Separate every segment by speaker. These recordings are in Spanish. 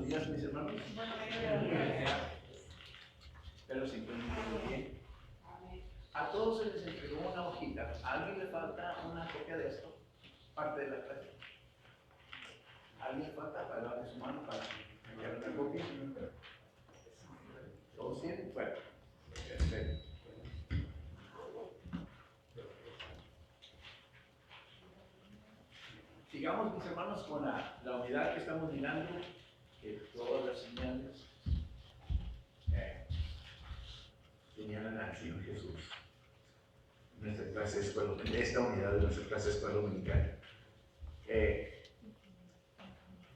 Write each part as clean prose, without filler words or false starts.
Speaker 1: días, mis hermanos. Pero se encuentran bien. A todos se les entregó una hojita. ¿A alguien le falta una copia de esto? Parte de la clase. ¿A alguien le falta para darle su mano para enviar una copia? ¿Todos tienen? Bueno, perfecto. Sigamos, mis hermanos, con la unidad que estamos mirando, que todas las señales señalan al Señor Jesús. Nuestra clase de escuela, esta unidad de nuestra clase de escuela dominical.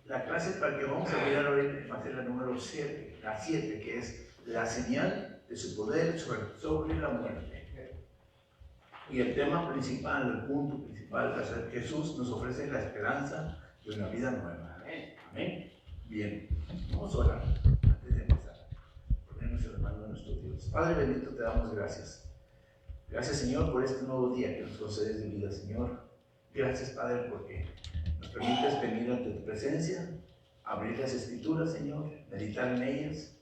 Speaker 1: La clase para que vamos a mirar hoy va a ser la número 7, la 7, que es la señal de su poder sobre la muerte. Y el tema principal, el punto principal, va a ser Jesús nos ofrece la esperanza de una vida nueva. Amén. Amén. Bien, vamos a orar antes de empezar. Ponemos en las manos de nuestro Dios. Padre bendito, te damos gracias. Gracias, Señor, por este nuevo día que nos concedes de vida, Señor. Gracias, Padre, porque nos permites venir ante tu presencia, abrir las Escrituras, Señor, meditar en ellas.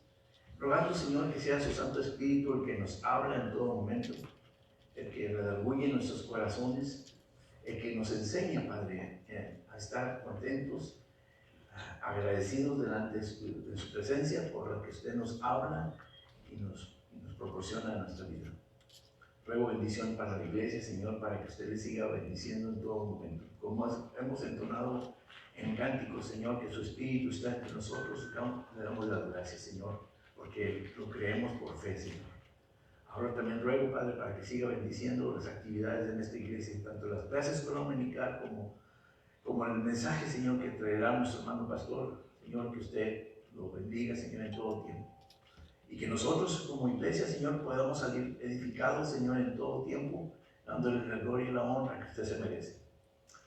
Speaker 1: Rogando, Señor, que sea su Santo Espíritu el que nos habla en todo momento, el que redarguye nuestros corazones, el que nos enseña, Padre, a estar contentos, agradecidos delante de su presencia por lo que usted nos habla y nos proporciona en nuestra vida. Ruego bendición para la iglesia, Señor, para que usted le siga bendiciendo en todo momento. Como hemos entonado en cánticos, Señor, que su Espíritu está entre nosotros, le damos las gracias, Señor, porque lo creemos por fe, Señor. Ahora también ruego, Padre, para que siga bendiciendo las actividades de esta iglesia, tanto las clases dominical como el mensaje, Señor, que traerá nuestro hermano pastor. Señor, que usted lo bendiga, Señor, en todo tiempo. Y que nosotros como iglesia, Señor, podamos salir edificados, Señor, en todo tiempo, dándole la gloria y la honra que usted se merece.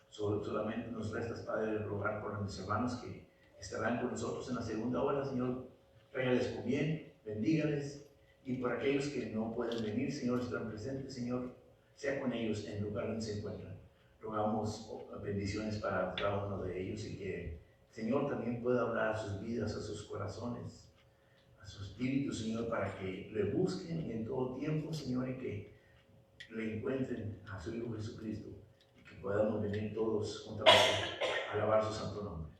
Speaker 1: Solamente nos resta, Padre, rogar por mis hermanos que estarán con nosotros en la segunda hora, Señor. Tráigales con bien, bendígales. Y por aquellos que no pueden venir, Señor, están presentes, Señor, sea con ellos en el lugar donde se encuentran. Rogamos bendiciones para cada uno de ellos y que el Señor también pueda hablar a sus vidas, a sus corazones, a su espíritu, Señor, para que le busquen en todo tiempo, Señor, y que le encuentren a su Hijo Jesucristo y que podamos venir todos juntamente a alabar su santo nombre.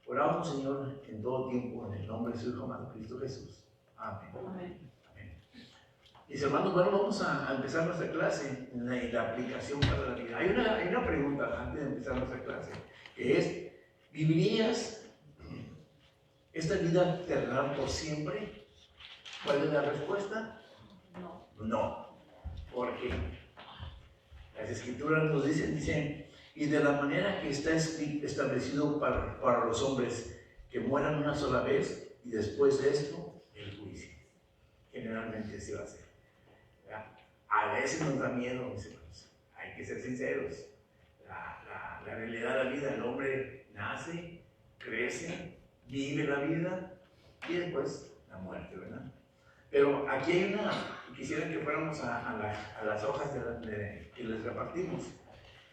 Speaker 1: Oramos, Señor, en todo tiempo en el nombre de su Hijo amado Cristo Jesús. Amén. Amén. Mis hermanos, bueno, vamos a empezar nuestra clase en la aplicación para la vida. Hay una pregunta antes de empezar nuestra clase, que es, ¿vivirías esta vida terrenal por siempre? ¿Cuál es la respuesta? No. No, porque las Escrituras nos dicen, y de la manera que está establecido para los hombres, que mueran una sola vez, y después de esto, el juicio. Generalmente así va a ser. A veces nos da miedo, mis hermanos. Hay que ser sinceros. La realidad de la vida, el hombre nace, crece, vive la vida y después la muerte, ¿verdad? Pero aquí hay quisiera que fuéramos a las hojas que les repartimos.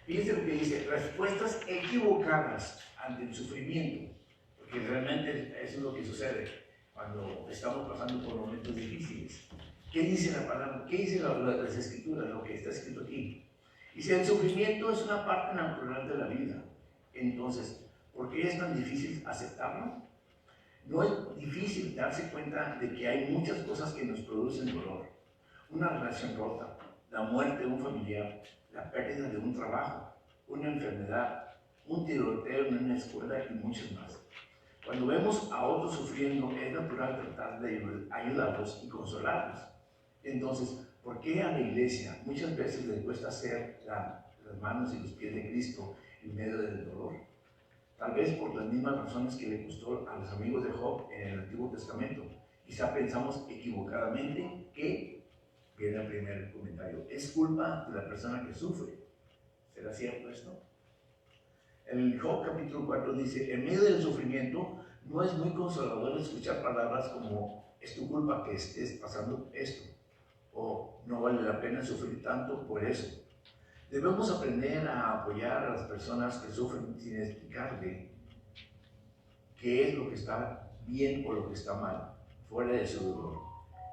Speaker 1: Fíjense lo que dice, respuestas equivocadas ante el sufrimiento, porque realmente eso es lo que sucede cuando estamos pasando por momentos difíciles. ¿Qué dice la palabra? ¿Qué dice las Escrituras, lo que está escrito aquí? Dice, el sufrimiento es una parte natural de la vida. Entonces, ¿por qué es tan difícil aceptarlo? No es difícil darse cuenta de que hay muchas cosas que nos producen dolor. Una relación rota, la muerte de un familiar, la pérdida de un trabajo, una enfermedad, un tiroteo en una escuela y muchos más. Cuando vemos a otros sufriendo, es natural tratar de ayudarlos y consolarlos. Entonces, ¿por qué a la iglesia muchas veces le cuesta hacer las manos y los pies de Cristo en medio del dolor? Tal vez por las mismas razones que le costó a los amigos de Job en el Antiguo Testamento. Quizá pensamos equivocadamente que, viene el primer comentario, es culpa de la persona que sufre. ¿Será cierto esto? En Job capítulo 4 dice, en medio del sufrimiento no es muy consolador escuchar palabras como, es tu culpa que estés pasando esto, o no vale la pena sufrir tanto por eso. Debemos aprender a apoyar a las personas que sufren sin explicarle qué es lo que está bien por lo que está mal, fuera de su dolor.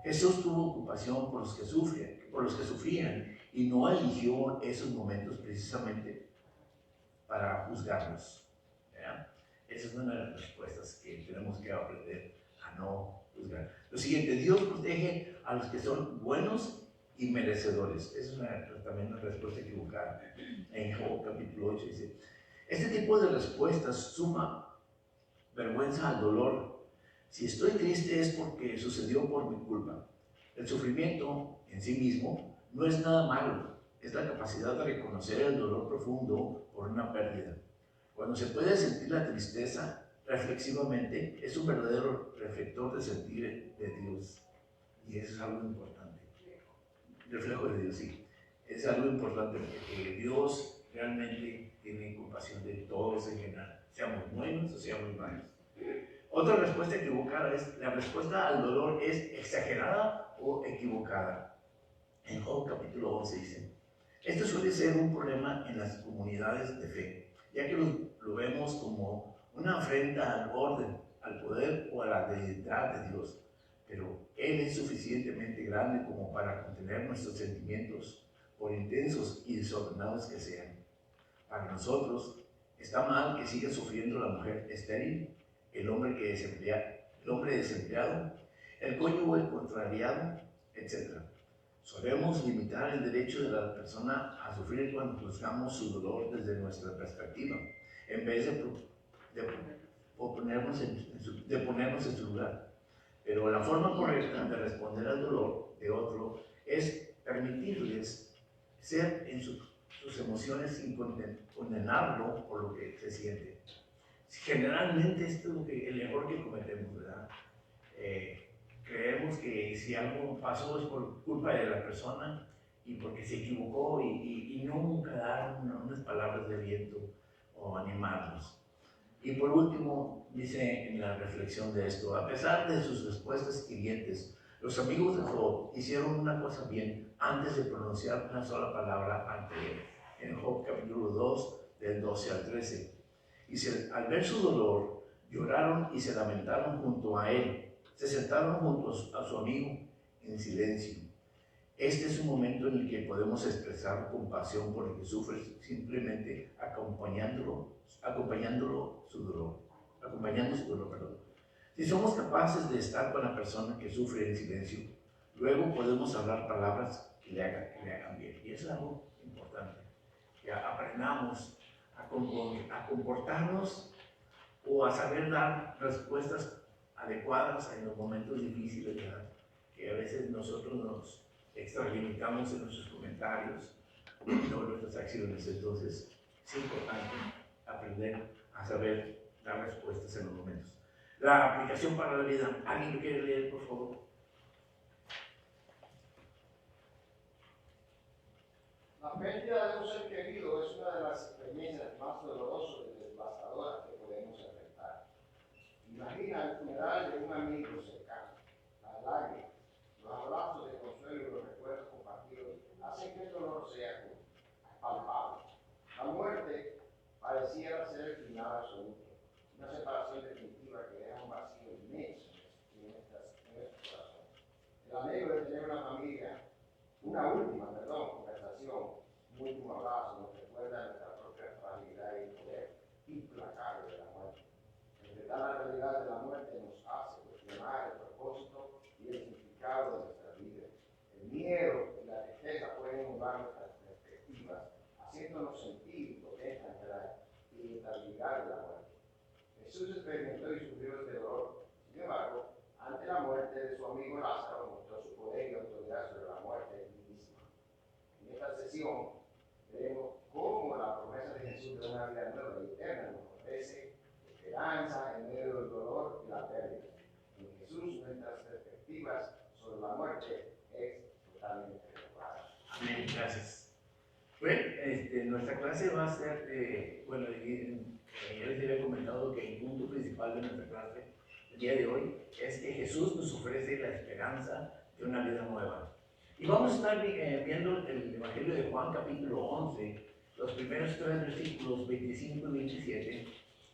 Speaker 1: Jesús tuvo ocupación por los que sufrían, y no eligió esos momentos precisamente para juzgarlos. ¿Verdad? Esa es una de las respuestas que tenemos que aprender a no juzgar. Lo siguiente, Dios protege a los que son buenos y merecedores. Esa es también una respuesta equivocada. En Job capítulo 8 dice, este tipo de respuestas suma vergüenza al dolor. Si estoy triste es porque sucedió por mi culpa. El sufrimiento en sí mismo no es nada malo, es la capacidad de reconocer el dolor profundo por una pérdida. Cuando se puede sentir la tristeza reflexivamente, es un verdadero reflector del sentir de Dios. Y eso es algo importante. Reflejo de Dios, sí. Es algo importante porque Dios realmente tiene compasión de todos en general, seamos buenos o seamos malos. Otra respuesta equivocada es, la respuesta al dolor es exagerada o equivocada. En Job capítulo 11 dice, esto suele ser un problema en las comunidades de fe, ya que lo vemos como una afrenta al orden, al poder o a la deidad de Dios. Pero Él es suficientemente grande como para contener nuestros sentimientos, por intensos y desordenados que sean. Para nosotros, está mal que siga sufriendo la mujer estéril, el hombre desempleado, el cónyuge contrariado, etc. Solemos limitar el derecho de la persona a sufrir cuando juzgamos su dolor desde nuestra perspectiva, en vez de ponernos en su lugar. Pero la forma correcta de responder al dolor de otro es permitirles ser en sus emociones sin condenarlo por lo que se siente. Generalmente esto es el error que cometemos, ¿verdad? Creemos que si algo pasó es por culpa de la persona y porque se equivocó y nunca dar unas palabras de aliento o animarnos. Y por último, dice en la reflexión de esto, a pesar de sus respuestas hirientes, los amigos de Job hicieron una cosa bien antes de pronunciar una sola palabra ante él. En Job capítulo 2, del 12 al 13. Y al ver su dolor, lloraron y se lamentaron junto a él. Se sentaron junto a su amigo en silencio. Este es un momento en el que podemos expresar compasión por el que sufre, simplemente acompañando su dolor. Si somos capaces de estar con la persona que sufre en silencio, luego podemos hablar palabras que le hagan bien. Y eso es algo importante, que aprendamos a comportarnos o a saber dar respuestas adecuadas en los momentos difíciles, ¿verdad? Que a veces nosotros nos extralimitamos en nuestros comentarios o en nuestras acciones. Entonces es importante aprender a saber dar respuestas en los momentos. La aplicación para la vida. ¿Alguien lo quiere leer, por favor?
Speaker 2: La pérdida de un ser querido es una de las experiencias más dolorosas y devastadoras que podemos enfrentar. Imagina el funeral de un amigo cercano. Las lágrimas, los abrazos de consuelo y los recuerdos compartidos hacen que el dolor sea palpable. La muerte pareciera ser el final absoluto, una separación definitiva que deja un vacío inmenso en nuestro corazón. El anhelo de tener una última conversación, un último abrazo, nos recuerda nuestra propia fragilidad y el poder implacable de la muerte. Enfrentar la realidad de la muerte nos hace cuestionar el propósito y el significado de nuestra vida. El miedo y la tristeza pueden nublar nuestras perspectivas, haciéndonos sentir impotentes ante la inevitabilidad de la muerte. Jesús experimentó y sufrió este dolor. Sin embargo, ante la muerte de su amigo Lázaro, mostró su poder y autoridad sobre la muerte misma. En esta sesión veremos cómo la promesa de Jesús de una vida nueva y eterna nos ofrece esperanza en medio del dolor y la pérdida. En Jesús nuestras perspectivas sobre la muerte es totalmente renovada.
Speaker 1: Amén, gracias. Bueno, nuestra clase va a ser, ya les había comentado que el punto principal de nuestra clase el día de hoy es que Jesús nos ofrece la esperanza de una vida nueva. Y vamos a estar viendo el Evangelio de Juan capítulo 11, los primeros 3 versículos 25 y 27,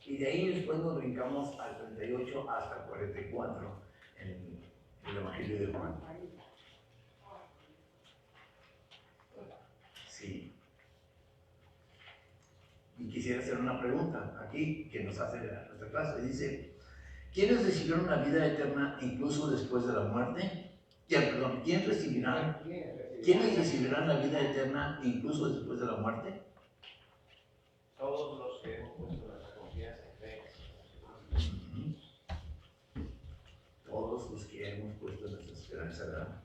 Speaker 1: y de ahí después nos brincamos al 38 38 hasta 44 en el Evangelio de Juan. Sí. Y quisiera hacer una pregunta aquí que nos hace nuestra clase. Dice, ¿quiénes recibieron la vida eterna incluso después de la muerte? Perdón, ¿quiénes recibirán la vida eterna incluso después de la muerte?
Speaker 2: Todos los que hemos puesto nuestra confianza en fe.
Speaker 1: Todos los que hemos puesto nuestra esperanza, ¿verdad?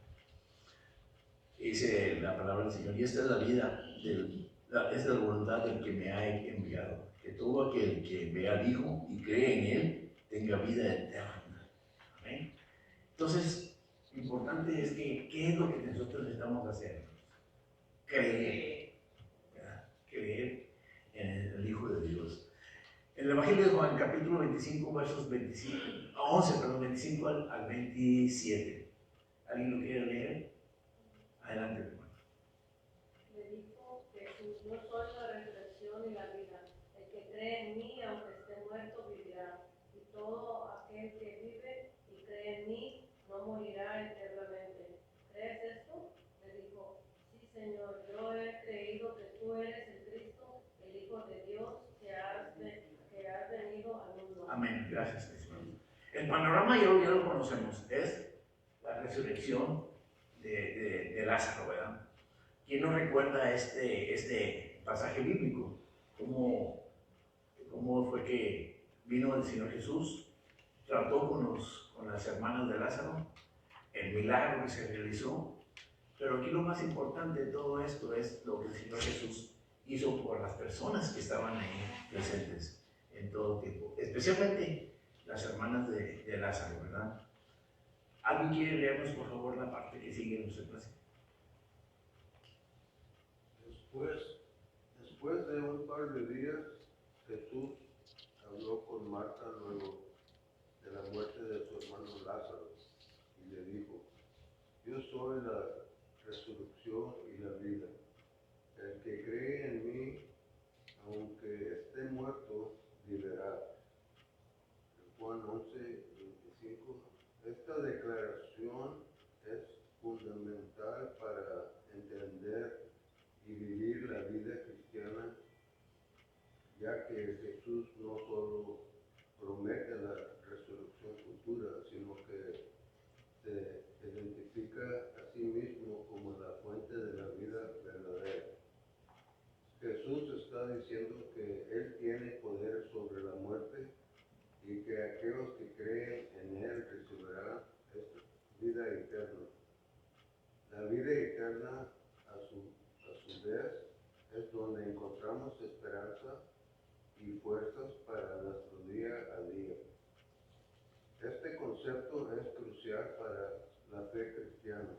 Speaker 1: Dice la palabra del Señor, y esta es la vida, esta es la voluntad del que me ha enviado, que todo aquel que vea al Hijo y cree en Él tenga vida eterna. ¿Amén? Entonces, lo importante es que, ¿qué es lo que nosotros necesitamos hacer? Creer, ¿verdad? Creer en el Hijo de Dios. En el Evangelio de Juan, capítulo 25, versos 25 al 27. ¿Alguien lo quiere leer? Adelante, hermano.
Speaker 3: Le dijo Jesús, yo soy la resurrección y la vida. El que cree en mí, aunque esté muerto, vivirá. Y todo aquel que vive y cree en mí, no morirá eternamente. ¿Crees esto? Le dijo, sí, Señor, yo he creído que tú eres el Cristo, el Hijo de Dios, que has venido al mundo.
Speaker 1: Amén. Gracias, hermano. El panorama ya lo conocemos. Es la resurrección de Lázaro, ¿verdad? ¿Quién no recuerda este pasaje bíblico? ¿Cómo fue que vino el Señor Jesús, trató con las hermanas de Lázaro, el milagro que se realizó? Pero aquí lo más importante de todo esto es lo que el Señor Jesús hizo por las personas que estaban ahí presentes en todo tiempo, especialmente las hermanas de Lázaro, ¿verdad? ¿Alguien quiere leernos, por favor, la parte que sigue en nuestra clase?
Speaker 4: Después de un par de días, Jesús habló con Marta luego de la muerte de su hermano Lázaro y le dijo, yo soy la resurrección y la vida. El que cree en mí, aunque esté muerto, vivirá. Juan 11:25. Esta declaración es fundamental para entender y vivir la vida cristiana, ya que Jesús no solo promete la resurrección futura, sino que se identifica a sí mismo como la fuente de la vida verdadera. Jesús está diciendo que Él tiene poder sobre la muerte y que aquellos que creen en Él recibirán esta vida eterna. La vida eterna, a su vez, es donde encontramos esperanza y fuerzas para nuestro día a día. Este concepto es crucial para la fe cristiana,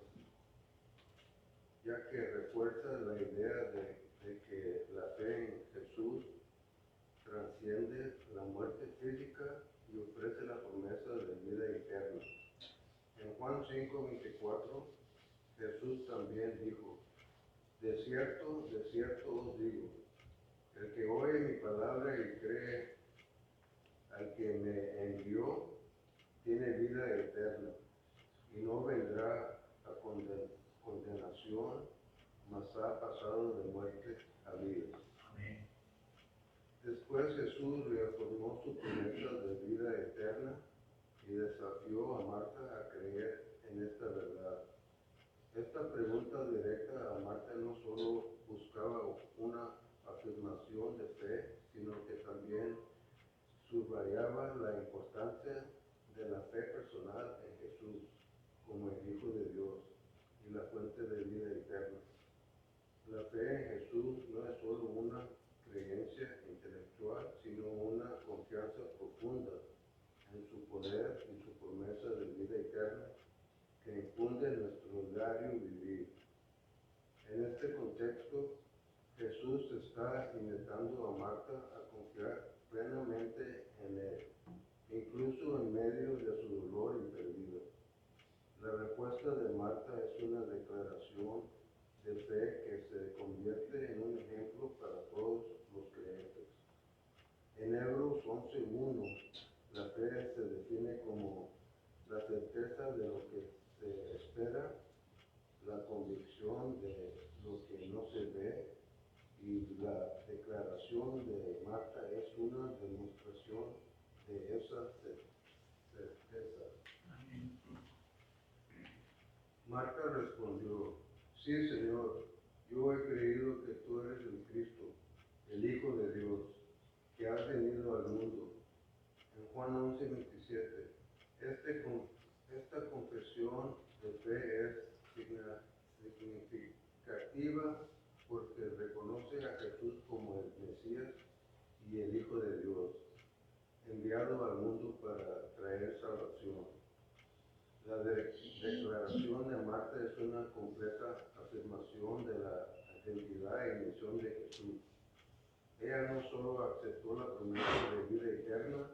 Speaker 4: ya que refuerza la idea de que la fe en Jesús trasciende la muerte física y ofrece la promesa de vida eterna. En Juan 5:24, Jesús también dijo, de cierto os digo, el que oye mi palabra y cree al que me envió, tiene vida eterna y no vendrá a condenación, mas ha pasado de muerte a vida.
Speaker 1: Amén.
Speaker 4: Después Jesús reafirmó su promesa de vida eterna y desafió a Marta a creer en esta verdad. Esta pregunta directa a Marta no solo buscaba una afirmación de fe, sino que también subrayaba la importancia de la fe personal en Jesús como el Hijo de Dios y la fuente de vida eterna. La fe en Jesús no es solo una creencia intelectual, sino una confianza profunda en su poder y su promesa de vida eterna que infunde en nuestro diario vivir. En este contexto, Jesús está invitando a Marta a confiar plenamente en Él, incluso en medio de su dolor y pérdida. La respuesta de Marta es una declaración de fe que se convierte en un ejemplo para todos los creyentes. En Hebreos 11:1, la fe se define la certeza de lo que se espera, la convicción de lo que no se ve, y la declaración de Marta es una demostración de esa certeza. Marta respondió: sí, Señor, yo he creído que tú eres el Cristo, el Hijo de Dios, que has venido al mundo. En Juan 11:27, esta confesión de fe es significativa porque reconoce a Jesús como el Mesías y el Hijo de Dios, enviado al mundo para traer salvación. La declaración de Marta es una completa afirmación de la identidad y misión de Jesús. Ella no solo aceptó la promesa de vida eterna,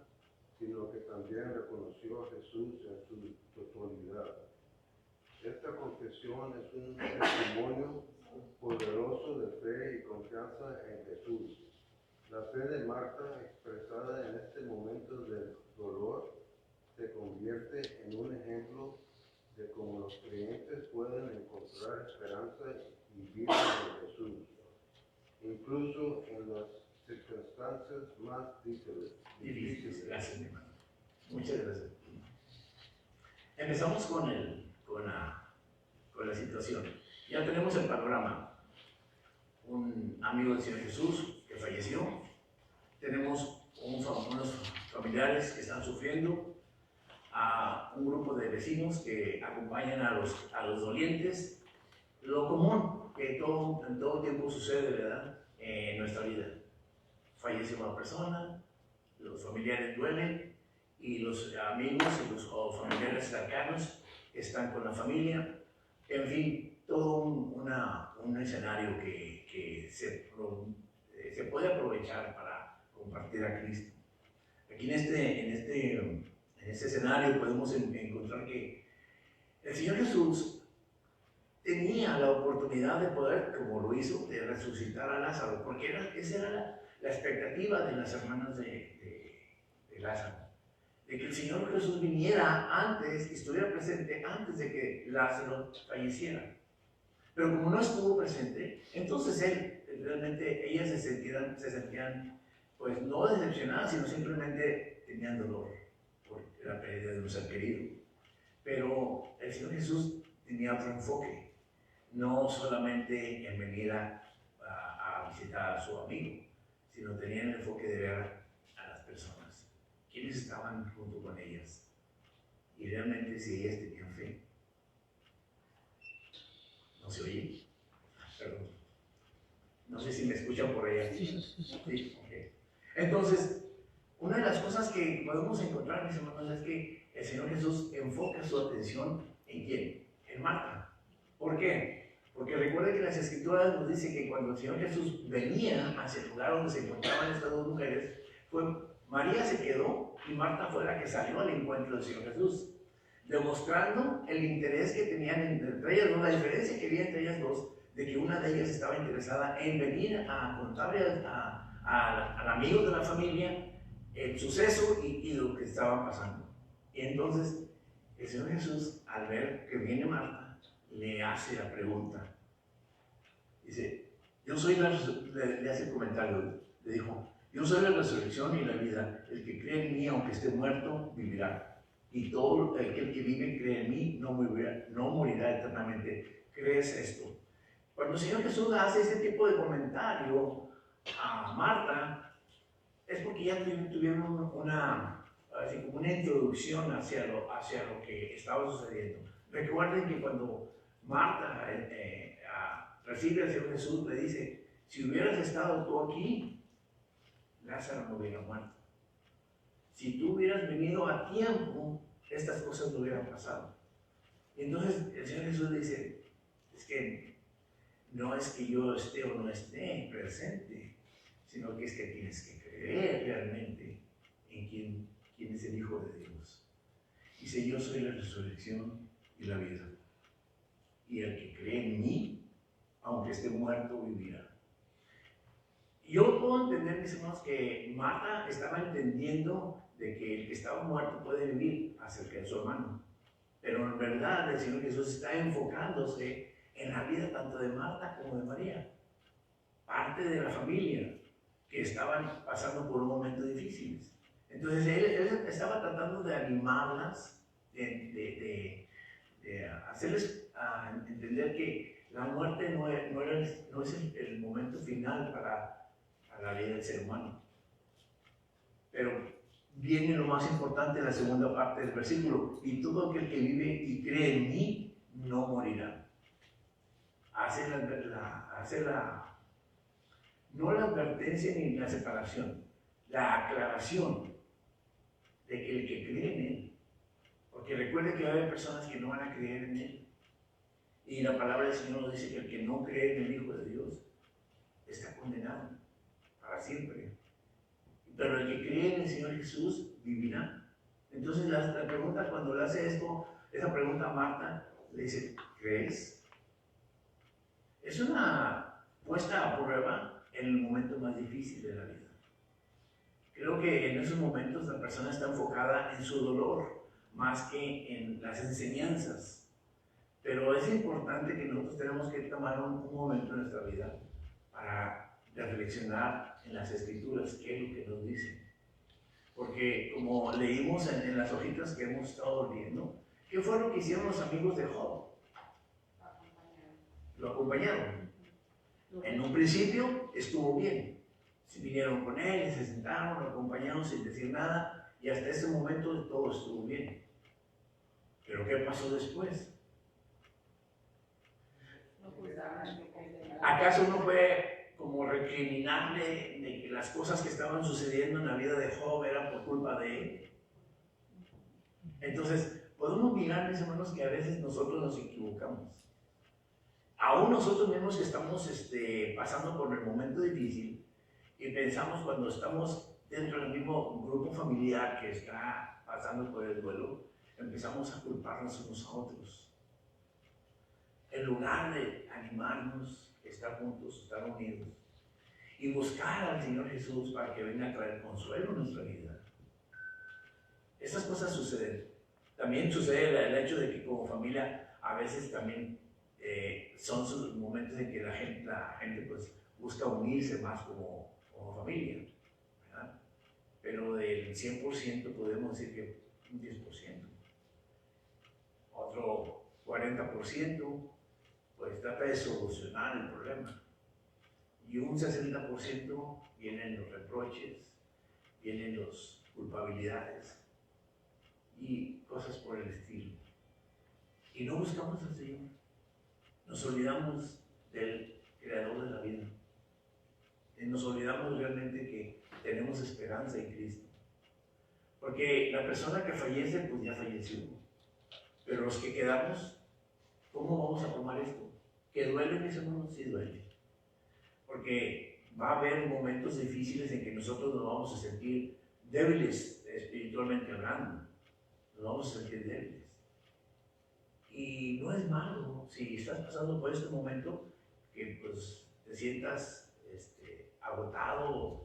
Speaker 4: sino que también reconoció a Jesús en su totalidad. Esta confesión es un testimonio poderoso de fe y confianza en Jesús. La fe de Marta, expresada en este momento de dolor, se convierte en un ejemplo de cómo los creyentes pueden encontrar esperanza y vida en Jesús, incluso en las circunstancias más difíciles.
Speaker 1: Gracias, mi hermano. Muchas gracias. Empezamos con la situación. Ya tenemos el panorama. Un amigo del Señor Jesús que falleció. Tenemos unos familiares que están sufriendo. A un grupo de vecinos que acompañan a los dolientes. Lo común que en todo tiempo sucede, ¿verdad?, en nuestra vida. Fallece una persona, los familiares duelen y los amigos o familiares cercanos están con la familia. En fin, todo un escenario que se puede aprovechar para compartir a Cristo. Aquí en este escenario podemos encontrar que el Señor Jesús tenía la oportunidad de poder, como lo hizo, de resucitar a Lázaro, porque esa era la expectativa de las hermanas de Lázaro, de que el Señor Jesús viniera antes y estuviera presente antes de que Lázaro falleciera. Pero como no estuvo presente, entonces ellas se sentían pues no decepcionadas, sino simplemente tenían dolor por la pérdida de un ser querido. Pero el Señor Jesús tenía otro enfoque, no solamente en venir a visitar a su amigo, sino tenía el enfoque de ver a las personas, quienes estaban junto con ellas, y realmente si ellas tenían fe. ¿No se oye? Perdón. No sé si me escuchan por allá. Sí, okay. Entonces, una de las cosas que podemos encontrar, mis hermanos, es que el Señor Jesús enfoca su atención ¿en quién? En Marta. ¿Por qué? Porque recuerden que las Escrituras nos dicen que cuando el Señor Jesús venía hacia el lugar donde se encontraban estas dos mujeres, María se quedó y Marta fue la que salió al encuentro del Señor Jesús, demostrando el interés que tenían entre ellas dos, la diferencia que había entre ellas dos, de que una de ellas estaba interesada en venir a contarle al amigo de la familia el suceso y lo que estaba pasando. Y entonces el Señor Jesús, al ver que viene Marta, le hace la pregunta. Dice, le hace el comentario, le dijo, yo soy la resurrección y la vida, el que cree en mí, aunque esté muerto, vivirá. Y todo el que vive y cree en mí, no morirá eternamente. ¿Crees esto? Cuando el Señor Jesús hace ese tipo de comentario a Marta, es porque ya tuvieron una introducción hacia lo que estaba sucediendo. Recuerden que cuando Marta recibe al Señor Jesús, le dice, si hubieras estado tú aquí, Lázaro no hubiera muerto. Si tú hubieras venido a tiempo, estas cosas no hubieran pasado. Y entonces el Señor Jesús le dice, es que no es que yo esté o no esté presente, sino que es que tienes que creer realmente en quién es el Hijo de Dios. Dice, yo soy la resurrección y la vida. Y el que cree en mí, aunque esté muerto, vivirá. Yo puedo entender, mis hermanos, que Marta estaba entendiendo de que el que estaba muerto puede vivir acerca de su hermano. Pero en verdad el Señor Jesús está enfocándose en la vida tanto de Marta como de María, parte de la familia que estaban pasando por un momento difícil. Entonces él estaba tratando de animarlas, de hacerles entender que la muerte no es el momento final para la vida del ser humano. Pero viene lo más importante en la segunda parte del versículo: y todo aquel que vive y cree en mí no morirá. Hace no la advertencia ni la separación, la aclaración de que el que cree en él, porque recuerde que va a haber personas que no van a creer en él, y la palabra del Señor nos dice que el que no cree en el Hijo de Dios está condenado para siempre, pero el que cree en el Señor Jesús vivirá. Entonces la pregunta, cuando le hace esto, esa pregunta a Marta, le dice: ¿crees? Es una puesta a prueba en el momento más difícil de la vida. Creo que en esos momentos la persona está enfocada en su dolor más que en las enseñanzas. Pero es importante que nosotros tenemos que tomar un momento en nuestra vida para reflexionar en las Escrituras, qué es lo que nos dicen. Porque como leímos en las hojitas que hemos estado viendo, ¿qué fue lo que hicieron los amigos de Job? Lo acompañaron. En un principio estuvo bien. Se vinieron con él, se sentaron, lo acompañaron sin decir nada, y hasta ese momento todo estuvo bien. Pero ¿qué pasó después? ¿Acaso no fue como recriminarle de que las cosas que estaban sucediendo en la vida de Job eran por culpa de él? Entonces, podemos mirar, mis hermanos, que a veces nosotros nos equivocamos. Aún nosotros mismos que estamos pasando por el momento difícil y pensamos, cuando estamos dentro del mismo grupo familiar que está pasando por el duelo, empezamos a culparnos unos a otros. En lugar de animarnos, estar juntos, estar unidos y buscar al Señor Jesús para que venga a traer consuelo en nuestra vida. Esas cosas suceden. También sucede el hecho de que como familia a veces también son sus momentos en que la gente pues busca unirse más como familia, ¿verdad? Pero del 100% podemos decir que un 10%, otro 40% pues trata de solucionar el problema, y un 60% vienen los reproches, vienen las culpabilidades y cosas por el estilo, y no buscamos al Señor. Nos olvidamos del Creador de la vida. Y nos olvidamos realmente que tenemos esperanza en Cristo. Porque la persona que fallece, pues ya falleció. Pero los que quedamos, ¿cómo vamos a tomar esto? ¿Que duele, mis hermanos? Sí duele. Porque va a haber momentos difíciles en que nosotros nos vamos a sentir débiles espiritualmente hablando. Nos vamos a sentir débiles. Y no es malo si estás pasando por este momento que pues te sientas agotado,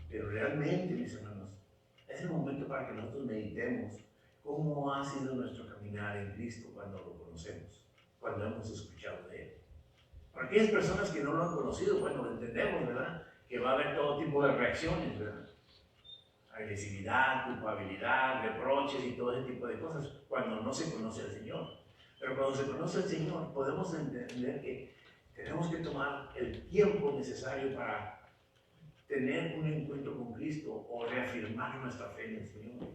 Speaker 1: pero realmente, mis hermanos, es el momento para que nosotros meditemos cómo ha sido nuestro caminar en Cristo cuando lo conocemos, cuando hemos escuchado de Él. Para aquellas personas que no lo han conocido, bueno, entendemos, ¿verdad?, que va a haber todo tipo de reacciones, ¿verdad? Agresividad, culpabilidad, reproches y todo ese tipo de cosas cuando no se conoce al Señor. Pero cuando se conoce al Señor, podemos entender que tenemos que tomar el tiempo necesario para tener un encuentro con Cristo o reafirmar nuestra fe en el Señor.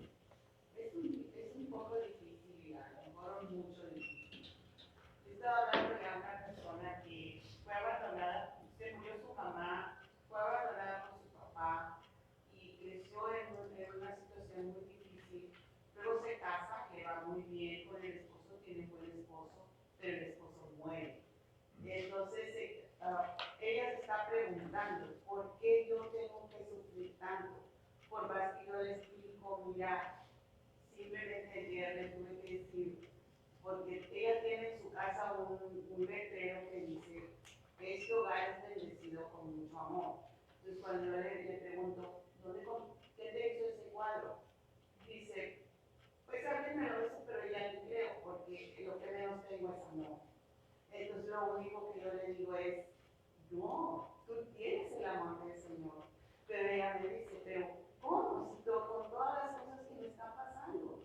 Speaker 5: Es un poco difícil, a lo mejor mucho difícil. Yo estaba hablando de una persona que fue abandonada, se murió su mamá, fue abandonada por su papá y creció en una situación muy difícil. Luego se casa, que va muy bien con el esposo, tiene un buen esposo, pero el esposo muere. Entonces ella se está preguntando, ¿por qué yo tengo que sufrir tanto? Por más que yo le explico, mira, simplemente ayer le tuve que decir, porque ella tiene en su casa un letrero que dice, este hogar es bendecido con mucho amor. Entonces cuando yo le pregunto, ¿qué te hizo único que yo le digo es, no, tú tienes el amor del Señor. Pero ella me dice, pero ¿cómo? Si con todas las cosas que me están pasando.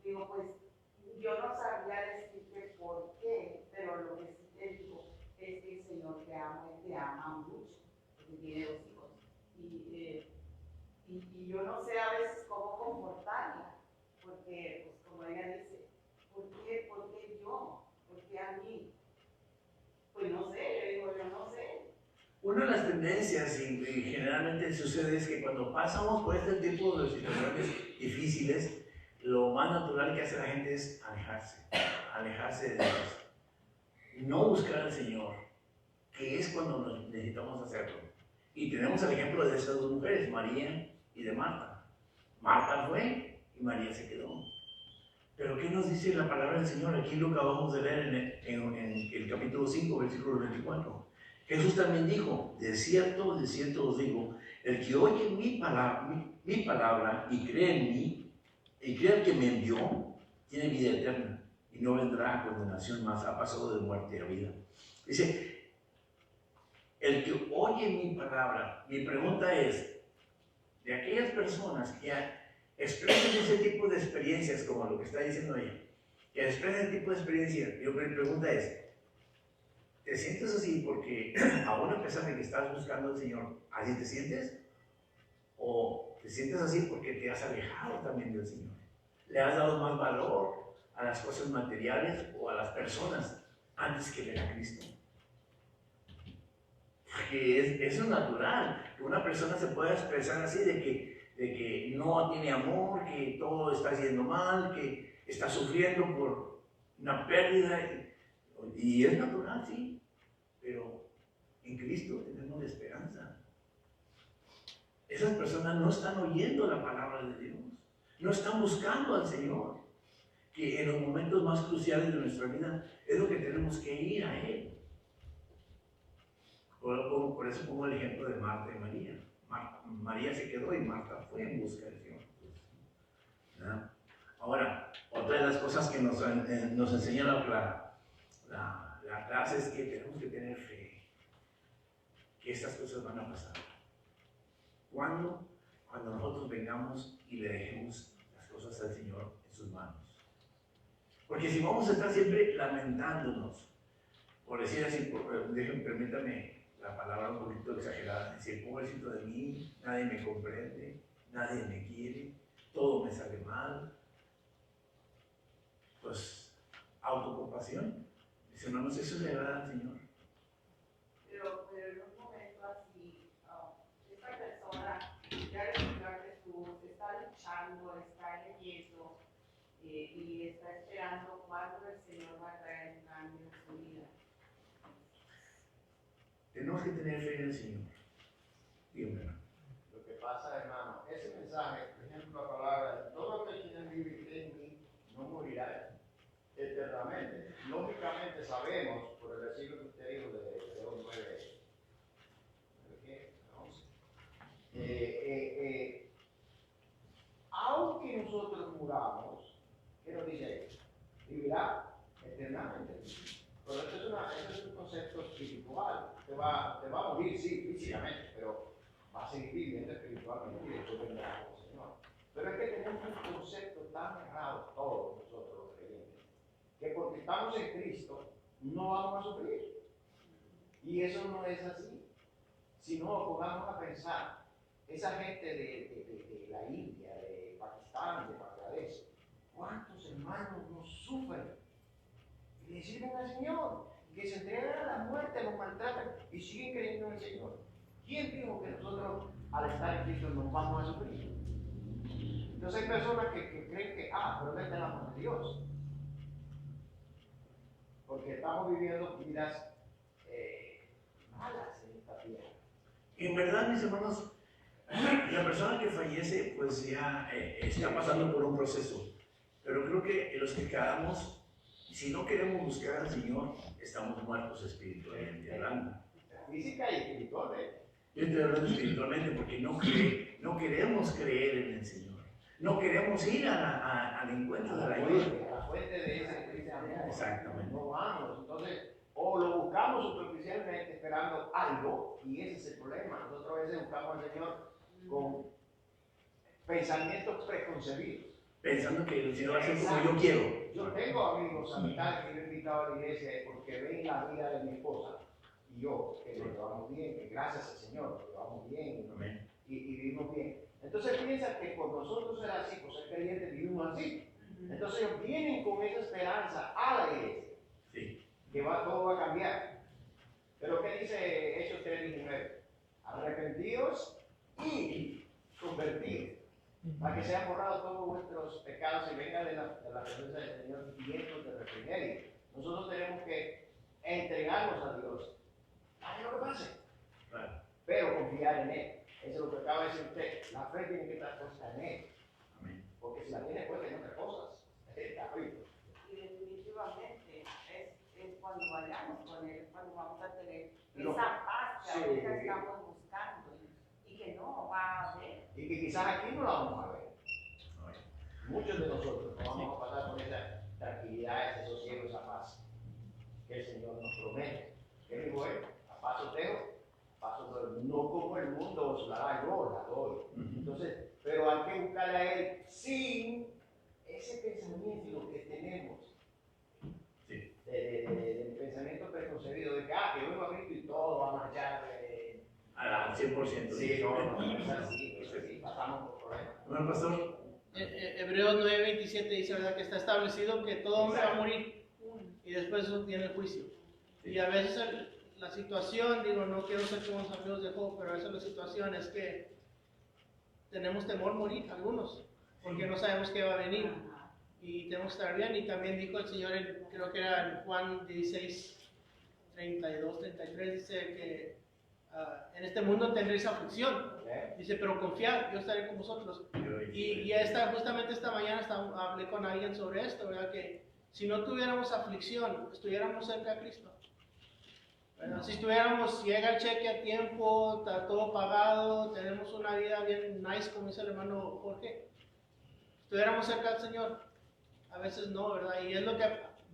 Speaker 5: Digo, pues yo no sabría decirte por qué, pero lo que sí te digo es que el Señor te ama y te ama mucho, porque tiene 2 hijos. Y yo no sé a veces cómo comportarla, porque, pues como ella dice, ¿por qué yo? ¿Por qué a mí? Pues no sé, le digo, yo no sé.
Speaker 1: Una de las tendencias, y generalmente sucede, es que cuando pasamos por este tipo de situaciones difíciles, lo más natural que hace la gente es alejarse de Dios. No buscar al Señor, que es cuando necesitamos hacerlo. Y tenemos el ejemplo de esas 2 mujeres, María y de Marta. Marta fue y María se quedó. Pero ¿qué nos dice la palabra del Señor? Aquí lo acabamos de leer en el capítulo 5, versículo 24. Jesús también dijo, de cierto os digo, el que oye mi palabra y cree en mí, y cree que me envió, tiene vida eterna y no vendrá a condenación más, ha pasado de muerte a vida. Dice, el que oye mi palabra, mi pregunta es, de aquellas personas que expresen ese tipo de experiencias, como lo que está diciendo ella, que expresen ese tipo de experiencias, mi pregunta es, ¿te sientes así porque, aún a pesar de que estás buscando al Señor, así te sientes? ¿O te sientes así porque te has alejado también del Señor? ¿Le has dado más valor a las cosas materiales o a las personas antes que ver a Cristo? Porque eso es natural, que una persona se pueda expresar así de que no tiene amor, que todo está yendo mal, que está sufriendo por una pérdida. Y es natural, sí, pero en Cristo tenemos esperanza. Esas personas no están oyendo la palabra de Dios, no están buscando al Señor, que en los momentos más cruciales de nuestra vida es lo que tenemos que ir a Él. Por eso pongo el ejemplo de Marta y María. María se quedó y Marta fue en busca del Señor. ¿No? Ahora, otra de las cosas que nos enseña la clase es que tenemos que tener fe, que estas cosas van a pasar. ¿Cuándo? Cuando nosotros vengamos y le dejemos las cosas al Señor en sus manos. Porque si vamos a estar siempre lamentándonos, por decir así, permítame la palabra un poquito exagerada, decir, pobrecito de mí, nadie me comprende, nadie me quiere, todo me sale mal, pues autocompasión. Dice, hermanos, eso le agrada al Señor.
Speaker 5: Pero en un momento así, esta persona ya le escuchó a Jesús, está luchando, está leyendo y está esperando cuándo el Señor va a traer un cambio en su vida.
Speaker 1: Tenemos que tener fe en el Señor. Dígame.
Speaker 2: Lo que pasa, hermano, ese mensaje, por ejemplo, la palabra, todo lo que tiene vivir y cree en mí, no morirá eternamente. Lógicamente sabemos, por el versículo que usted dijo de Hebreos 11, aunque nosotros muramos, ¿qué nos dice ahí? Vivirá eternamente. Pero eso es un concepto espiritual. Te va a morir, sí, físicamente, pero va a seguir viviendo espiritualmente y después vendrá con el Señor. Pero es que tenemos un concepto tan errado, todos nosotros los creyentes, que porque estamos en Cristo no vamos a sufrir. Y eso no es así. Si no, pongamos a pensar, esa gente de la India, de Pakistán, de Bangladesh, ¿cuántos hermanos no sufren? Y le sirven al Señor, que se entregan a la muerte, los maltratan y siguen creyendo en el Señor. ¿Quién dijo que nosotros al estar en Cristo nos vamos a sufrir? Entonces hay personas que creen que, pero es el amor de Dios. Porque estamos viviendo vidas malas en esta tierra.
Speaker 1: En verdad, mis hermanos, la persona que fallece, pues ya está pasando por un proceso. Pero creo que los que quedamos, si no queremos buscar al Señor, estamos muertos espiritualmente hablando.
Speaker 2: Física y espiritualmente.
Speaker 1: Yo estoy hablando espiritualmente porque no queremos creer en el Señor. No queremos ir al encuentro de la ayuda.
Speaker 2: La fuente de ese amor.
Speaker 1: Exactamente.
Speaker 2: No vamos. Entonces, o lo buscamos superficialmente esperando algo, y ese es el problema. Nosotros a veces buscamos al Señor con pensamientos preconcebidos.
Speaker 1: Pensando que el Señor va a hacer como yo quiero.
Speaker 2: Yo tengo amigos, amistades que yo he invitado a la iglesia porque ven la vida de mi esposa y yo, que nos llevamos bien, que gracias al Señor nos llevamos bien
Speaker 1: Amén.
Speaker 2: y vivimos bien. Entonces piensan que por nosotros ser así, por ser creyentes, vivimos así. Entonces ellos vienen con esa esperanza a la iglesia,
Speaker 1: Sí.
Speaker 2: que todo va a cambiar. Pero ¿qué dice Hechos 3:19? Arrepentidos y convertidos, para que sean borrados todos vuestros pecados y venga de la presencia del Señor vientos de refrigerio. Nosotros tenemos que entregarnos a Dios, pase lo que pase,
Speaker 1: Claro.
Speaker 2: pero confiar en Él. Eso es lo que acaba de decir usted. La fe tiene que estar puesta en Él,
Speaker 1: Amén.
Speaker 2: porque si la tiene puesta en otras cosas, está frito.
Speaker 5: Y definitivamente es cuando vayamos con Él, cuando vamos a tener
Speaker 2: No.
Speaker 5: esa paz que
Speaker 2: Sí.
Speaker 5: ahorita estamos buscando y que no va a haber.
Speaker 2: Y que quizás aquí no la vamos a ver.
Speaker 1: Amén.
Speaker 2: Muchos de nosotros no vamos a pasar por esa tranquilidad, ese sosiego, esa paz que el Señor nos promete. ¿Qué dijo Él? A paso dejo, a paso doy. No como el mundo os la da, yo la doy. Entonces, pero hay que buscarle a Él sin ese pensamiento que tenemos.
Speaker 1: Sí.
Speaker 2: Del pensamiento preconcebido de que vengo a Cristo y todo va a marchar.
Speaker 1: Al 100%.
Speaker 2: Sí, no es así, pasamos por problemas.
Speaker 1: Bueno, pastor.
Speaker 6: Hebreos 9:27 dice, ¿verdad? Que está establecido que todo hombre va a morir y después eso tiene el juicio. Y a veces la situación, digo, no quiero ser como los amigos de Job, pero a veces la situación es que tenemos temor morir, algunos, porque no sabemos qué va a venir y tenemos que estar bien. Y también dijo el Señor, creo que era en Juan 16:32, 33, dice que en este mundo tendréis aflicción. Dice, pero confiad, yo estaré con vosotros. Y justamente esta mañana hablé con alguien sobre esto, ¿verdad? Que si no tuviéramos aflicción, estuviéramos cerca de Cristo. ¿Verdad? Si llega el cheque a tiempo, está todo pagado, tenemos una vida bien nice, como dice el hermano Jorge, estuviéramos cerca del Señor. A veces no, ¿verdad? Y es lo que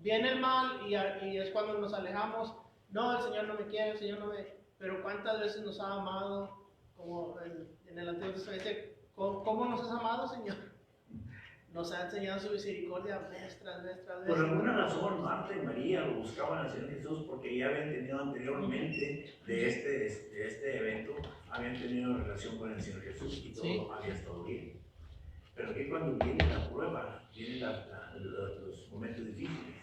Speaker 6: viene el mal y es cuando nos alejamos. No, el Señor no me quiere, el Señor no me... Pero ¿cuántas veces nos ha amado? Como en el Antiguo Testamento, ¿cómo nos has amado, Señor? Nos ha enseñado su misericordia vez tras vez.
Speaker 1: Por alguna razón, Marta y María lo buscaban al Señor Jesús porque ya habían tenido anteriormente de este evento, habían tenido relación con el Señor Jesús y todo
Speaker 6: Sí.
Speaker 1: había estado bien. Pero que cuando viene la prueba, vienen los momentos difíciles,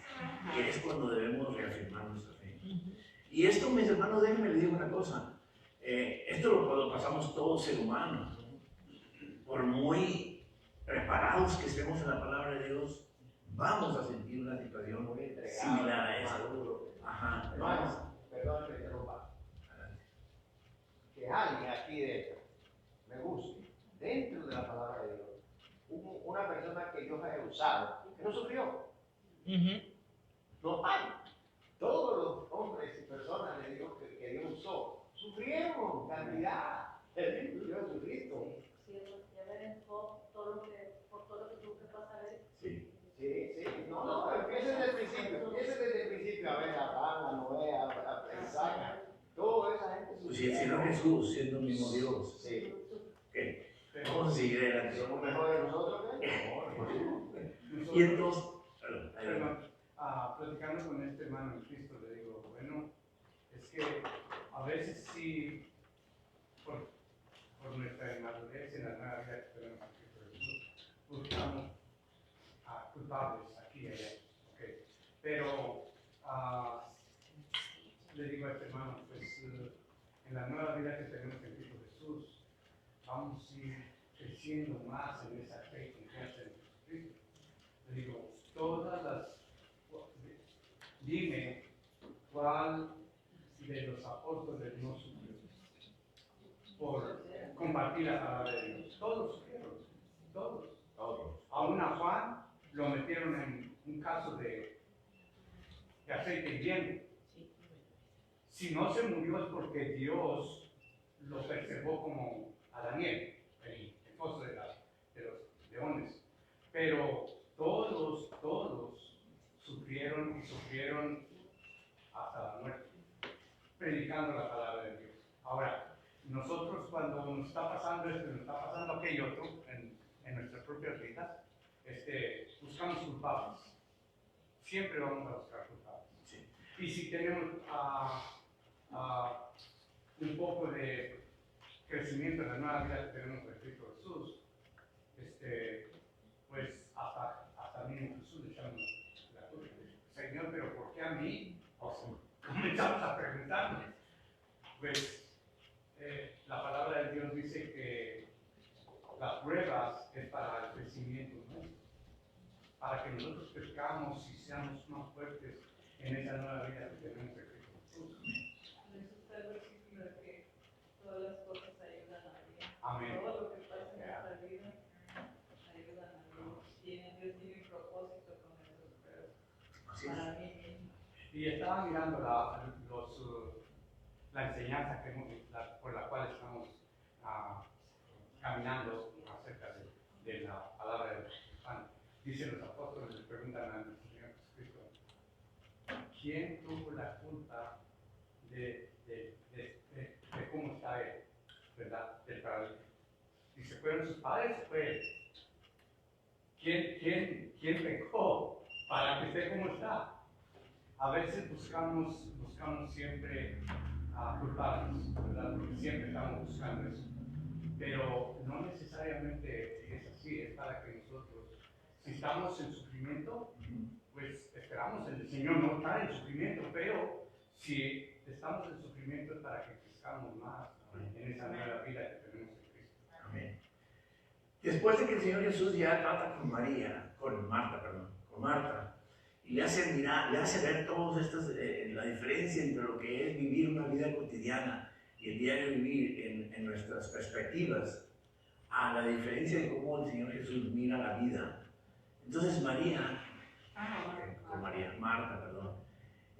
Speaker 1: que es cuando debemos reafirmar nuestra fe. Y esto, mis hermanos, déjenme les digo una cosa. Esto lo pasamos todo ser humano. Por muy preparados que estemos en la palabra de Dios, vamos a sentir una situación
Speaker 2: Muy entregado,
Speaker 1: similar a esa.
Speaker 2: maduro.
Speaker 1: Ajá.
Speaker 2: Hermanos, perdón que me interrumpa. Que alguien aquí dentro me guste, dentro de la palabra de Dios, una persona que Dios haya usado, que no sufrió. No hay. Todos los hombres y personas de Dios que Dios usó, sufrieron cantidad. Él incluyó a Jesucristo.
Speaker 3: Sí, ya ven por todo lo que tuvo que pasar él.
Speaker 1: Sí.
Speaker 2: Sí, no, empieza desde el principio, a ver, a Abraham, a Noé, a Isaac, toda esa gente
Speaker 1: Pues si el Señor Jesús, siendo el mismo Dios,
Speaker 2: Sí.
Speaker 1: ¿qué? Vamos a seguir adelante.
Speaker 2: ¿Somos mejores de nosotros?
Speaker 1: Y entonces, perdón, adelante.
Speaker 7: Platicando con este hermano en Cristo, le digo, bueno, es que a veces sí, por nuestra inmadurez en la nueva vida que tenemos en Cristo Jesús, buscamos a culpables aquí y allá, ¿ok? Pero le digo a este hermano, pues en la nueva vida que tenemos en Cristo Jesús, vamos a ir creciendo más en esa fe y confianza en Jesucristo. Le digo, dime cuál de los apóstoles no sufrió por compartir la palabra de Dios. Todos sufrieron, todos. Aún a Juan lo metieron en un caso de aceite hirviendo. Si no se murió es porque Dios lo preservó como a Daniel, el esposo de los leones. Pero todos sufrieron hasta la muerte, predicando la palabra de Dios. Ahora, nosotros cuando nos está pasando esto, nos está pasando aquello otro en nuestras propias vidas, buscamos culpables. Siempre vamos a buscar culpables.
Speaker 1: Sí.
Speaker 7: Y si tenemos un poco de crecimiento en la nueva vida que tenemos en Cristo Jesús, pues hasta mismo Jesús le echamos la culpa. Señor, pero ¿por qué a mí? O sea, comenzamos a preguntarnos. Pues la palabra de Dios dice que las pruebas es para el crecimiento nuestro, para que nosotros crezcamos y seamos más fuertes en esa nueva vida que tenemos en Cristo Jesús.
Speaker 5: Eso está el versículo de que todas las cosas ayudan a Dios.
Speaker 7: Amén.
Speaker 5: Todo lo que pasa en nuestra vida ayudan a Dios. Dios tiene un propósito con esas pruebas.
Speaker 1: Así
Speaker 5: Para
Speaker 1: es.
Speaker 5: mí mismo.
Speaker 7: Y estaba mirando la enseñanza por la cual estamos caminando acerca de la palabra de Dios. Dicen los apóstoles, les preguntan a nuestro Señor Jesucristo, ¿quién tuvo la culpa de cómo está él, verdad, del paralítico? Dice, ¿fueron sus padres o fue él? ¿Quién pecó para que esté como está? A veces buscamos siempre culpables, ¿verdad? Porque siempre estamos buscando eso. Pero no necesariamente es así, es para que nosotros, si estamos en sufrimiento, pues esperamos en el Señor no estar en sufrimiento, pero si estamos en sufrimiento es para que crezcamos más en esa nueva vida que tenemos en Cristo.
Speaker 1: Amén. Después de que el Señor Jesús ya trata con Marta, y le hace mirar, le hace ver todas estas, la diferencia entre lo que es vivir una vida cotidiana y el diario vivir en nuestras perspectivas, a la diferencia de cómo el Señor Jesús mira la vida. Entonces Marta,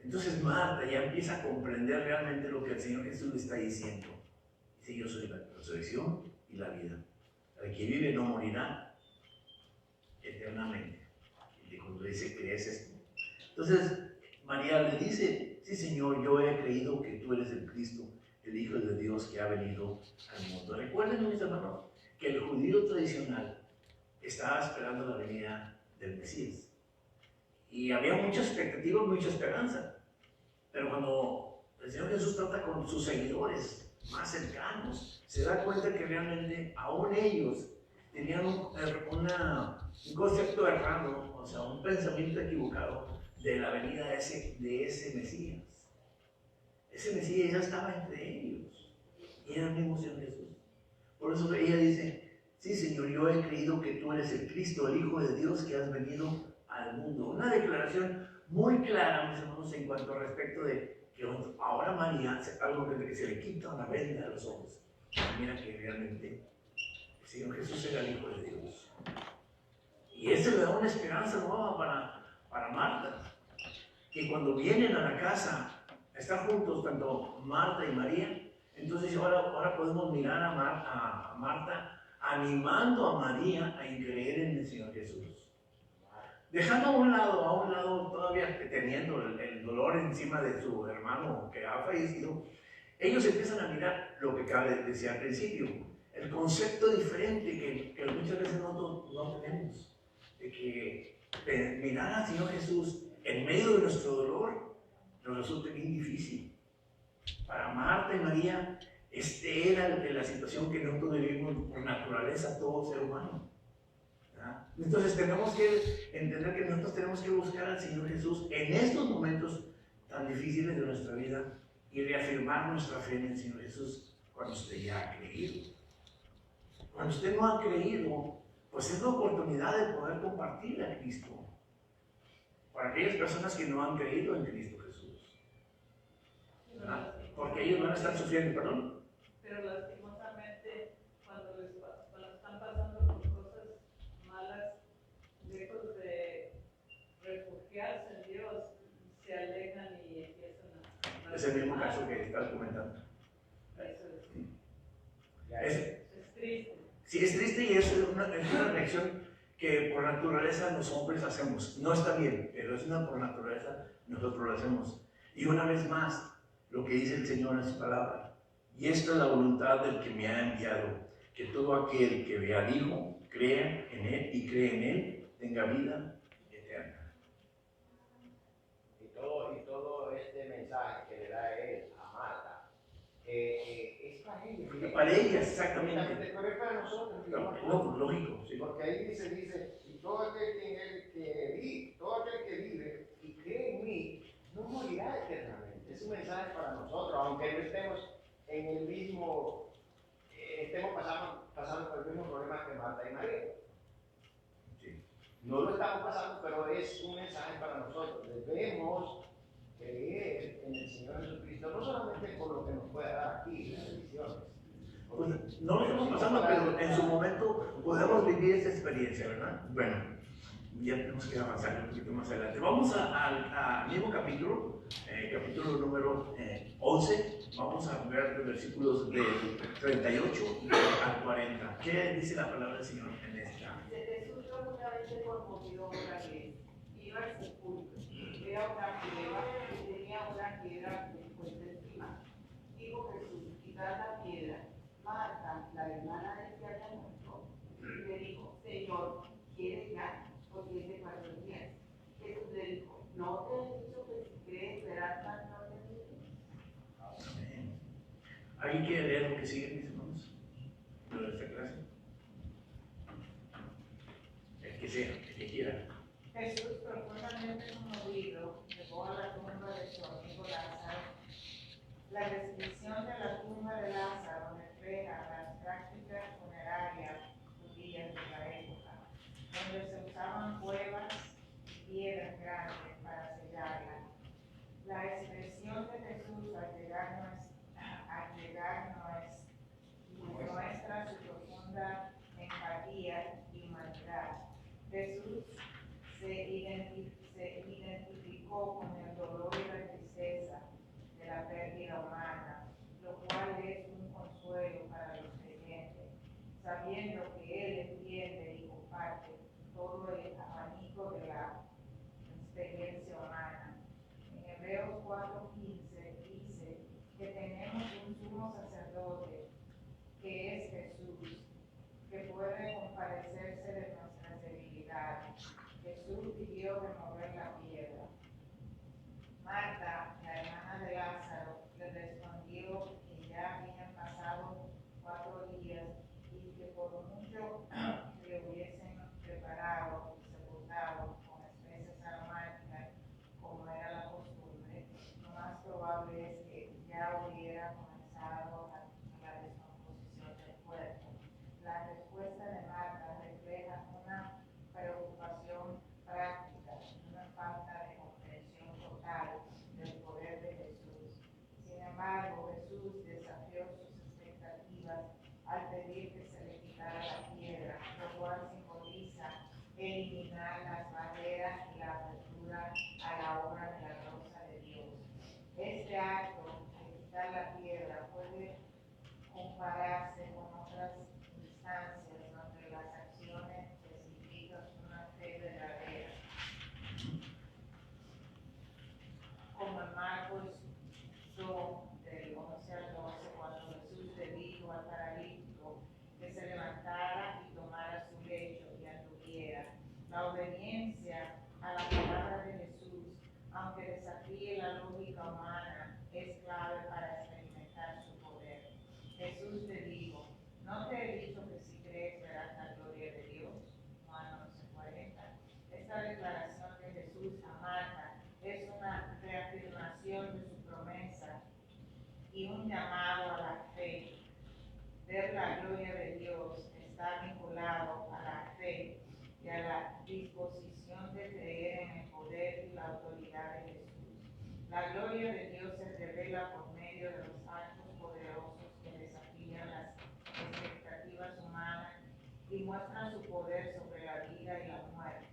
Speaker 1: entonces Marta ya empieza a comprender realmente lo que el Señor Jesús le está diciendo. Dice, yo soy la resurrección y la vida. El que vive no morirá eternamente. Y cuando dice, ¿crees esto? Entonces María le dice, sí Señor, yo he creído que tú eres el Cristo, el Hijo de Dios que ha venido al mundo. Recuerden, mis hermanos, que el judío tradicional estaba esperando la venida del Mesías. Y había mucha expectativa, mucha esperanza. Pero cuando el Señor Jesús trata con sus seguidores más cercanos, se da cuenta que realmente aún ellos tenían un concepto errado, o sea, un pensamiento equivocado de la venida de ese Mesías. Ese Mesías ya estaba entre ellos y era el mismo Señor Jesús. Por eso ella dice, sí Señor, yo he creído que tú eres el Cristo, el Hijo de Dios que has venido al mundo. Una declaración muy clara, mis hermanos, en cuanto al respecto de que ahora María, algo que se le quita una venda a los ojos. Mira que realmente el Señor Jesús era el Hijo de Dios. Y eso le da una esperanza nueva para Marta, que cuando vienen a la casa, están juntos tanto Marta y María. Entonces ahora podemos mirar a Marta animando a María a creer en el Señor Jesús. Dejando a un lado todavía teniendo el dolor encima de su hermano que ha fallecido, ellos empiezan a mirar lo que decía al principio, el concepto diferente que muchas veces nosotros no tenemos, de que mirar al Señor Jesús en medio de nuestro dolor nos resulta bien difícil. Para Marta y María, era la situación que nosotros vivimos por naturaleza, todo ser humano. ¿Verdad? Entonces tenemos que entender que nosotros tenemos que buscar al Señor Jesús en estos momentos tan difíciles de nuestra vida y reafirmar nuestra fe en el Señor Jesús cuando usted ya ha creído. Cuando usted no ha creído, pues es la oportunidad de poder compartir a Cristo para aquellas personas que no han creído en Cristo Jesús. ¿Verdad? Porque ellos van a estar sufriendo, perdón.
Speaker 5: Pero lastimosamente, cuando están pasando por cosas malas, lejos de refugiarse en Dios, se alejan y empiezan a...
Speaker 1: Es el mismo caso que estás comentando.
Speaker 5: Es triste.
Speaker 1: Sí, es triste y es una reacción que por naturaleza los hombres hacemos. No está bien, pero es una por naturaleza nosotros lo hacemos. Y una vez más, lo que dice el Señor en su palabra. Y esta es la voluntad del que me ha enviado, que todo aquel que vea al Hijo, crea en Él y cree en Él, tenga vida eterna.
Speaker 2: Y todo este mensaje que le da él a Marta, es para ella.
Speaker 1: Para ellas, exactamente.
Speaker 2: Pero es para nosotros.
Speaker 1: Lógico, sí.
Speaker 2: Porque ahí dice, y todo aquel que vive y cree en mí, no morirá eternamente. Es un mensaje para nosotros, aunque no estemos en el mismo, estemos pasando por el mismo problema que Marta y María.
Speaker 1: Sí.
Speaker 2: No lo estamos pasando, pero es un mensaje para nosotros. Debemos creer en el Señor Jesucristo, no solamente por lo que nos puede dar aquí, las bendiciones.
Speaker 1: Pues no lo estamos pasando, pero en su momento podemos vivir esa experiencia, ¿verdad? Bueno, ya tenemos que avanzar un poquito más adelante. Vamos al mismo capítulo, capítulo número 11. Vamos a ver los versículos del 38 al 40. ¿Qué dice la palabra del Señor en esta?
Speaker 5: Jesús profundamente conmovido otra vez, iba al sepulcro, era una piedra y tenía una piedra puesta encima. Dijo Jesús, quitad la piedra. Marta, la hermana del que había muerto, le dijo, Señor, ¿quieres ya? O tiene 4 días. Jesús le dijo, ¿no te he dicho que si crees verás la gloria de Dios?
Speaker 1: Amén. ¿Alguien quiere leer lo que sigue, mis hermanos? De esta clase. El que sea, el que quiera.
Speaker 5: Jesús, profundamente conmovido, llegó a la tumba de su amigo Lázaro. La descripción de la tumba de Lázaro refleja las prácticas funerarias judías de la época, donde se usaban cuevas y piedras grandes para sellarla. La expresión de Jesús al llegar muestra su profunda empatía y humanidad. Jesús se identificó con el dolor y la tristeza de la pérdida humana, lo cual es un consuelo para los creyentes, sabiendo que Él entiende y comparte todo el abanico de la experiencia humana. En Hebreos 4:15 dice que tenemos un sumo sacerdote que es Jesús, que puede compadecerse de nuestras debilidades. Jesús pidió remover la piedra. Marta, la hermana de Lázaro, le respondió que ya habían pasado 4 días y que por mucho le hubiesen preparado y sepultado con especies aromáticas, como era la costumbre, lo más probable es que ya hubiera comenzado la descomposición del cuerpo. La respuesta de Marta refleja una preocupación práctica, una falta de comprensión total del poder de Jesús. Sin embargo, Jesús desafió sus expectativas al pedir que se le quitara la piedra, lo cual simboliza eliminar las barreras y la apertura a la obra milagrosa de Dios. Este acto de quitar la piedra puede compararse con otras instancias donde las acciones significan una fe verdadera, como en Marcos 2, del 11 al 12, cuando Jesús le dijo al paralítico que se levantara y tomara su lecho y anduviera. La obediencia a la palabra de Jesús, aunque desafíe la lógica humana, es clave para experimentar su poder. Jesús le dijo, ¿no te he dicho que si crees verás la gloria de Dios? Juan 11:40. Esta declaración de Jesús a Marta es una reafirmación de su promesa y un llamado a la fe. Ver la gloria de Dios está vinculado a la fe y a la disposición de creer en el poder y la autoridad de Jesús. La gloria de Dios se revela por medio de los actos poderosos que desafían las expectativas humanas y muestran su poder sobre la vida y la muerte.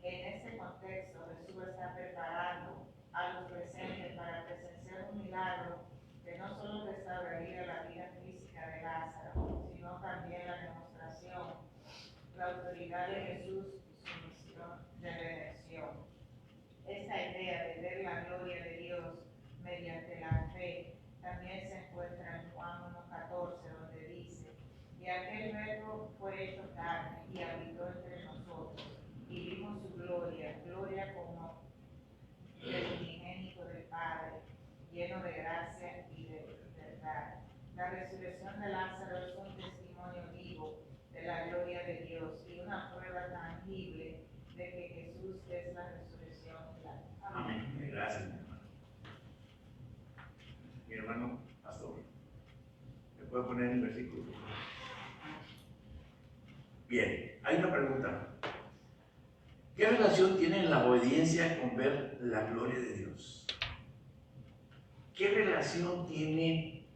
Speaker 5: En este contexto, Jesús está preparando a los presentes para presenciar un milagro que no solo restauraría la vida física de Lázaro, sino también la demostración, la autoridad de Jesús y su misión de redención. esta idea de ver la gloria de Dios mediante la fe también se encuentra en Juan 1:14, donde dice: y aquel verbo fue hecho carne y habitó entre nosotros, y vimos su gloria, gloria como del unigénito del Padre, lleno de gracia y de verdad. La resurrección de Lázaro es un testimonio vivo de la gloria de Dios y una prueba tangible de que Jesús es la resurrección y la vida.
Speaker 1: Amén. Gracias, mi hermano. Mi hermano pastor, ¿me puede poner el versículo? Bien, hay una pregunta. ¿Qué relación tiene la obediencia con ver la gloria de Dios? ¿Qué relación tiene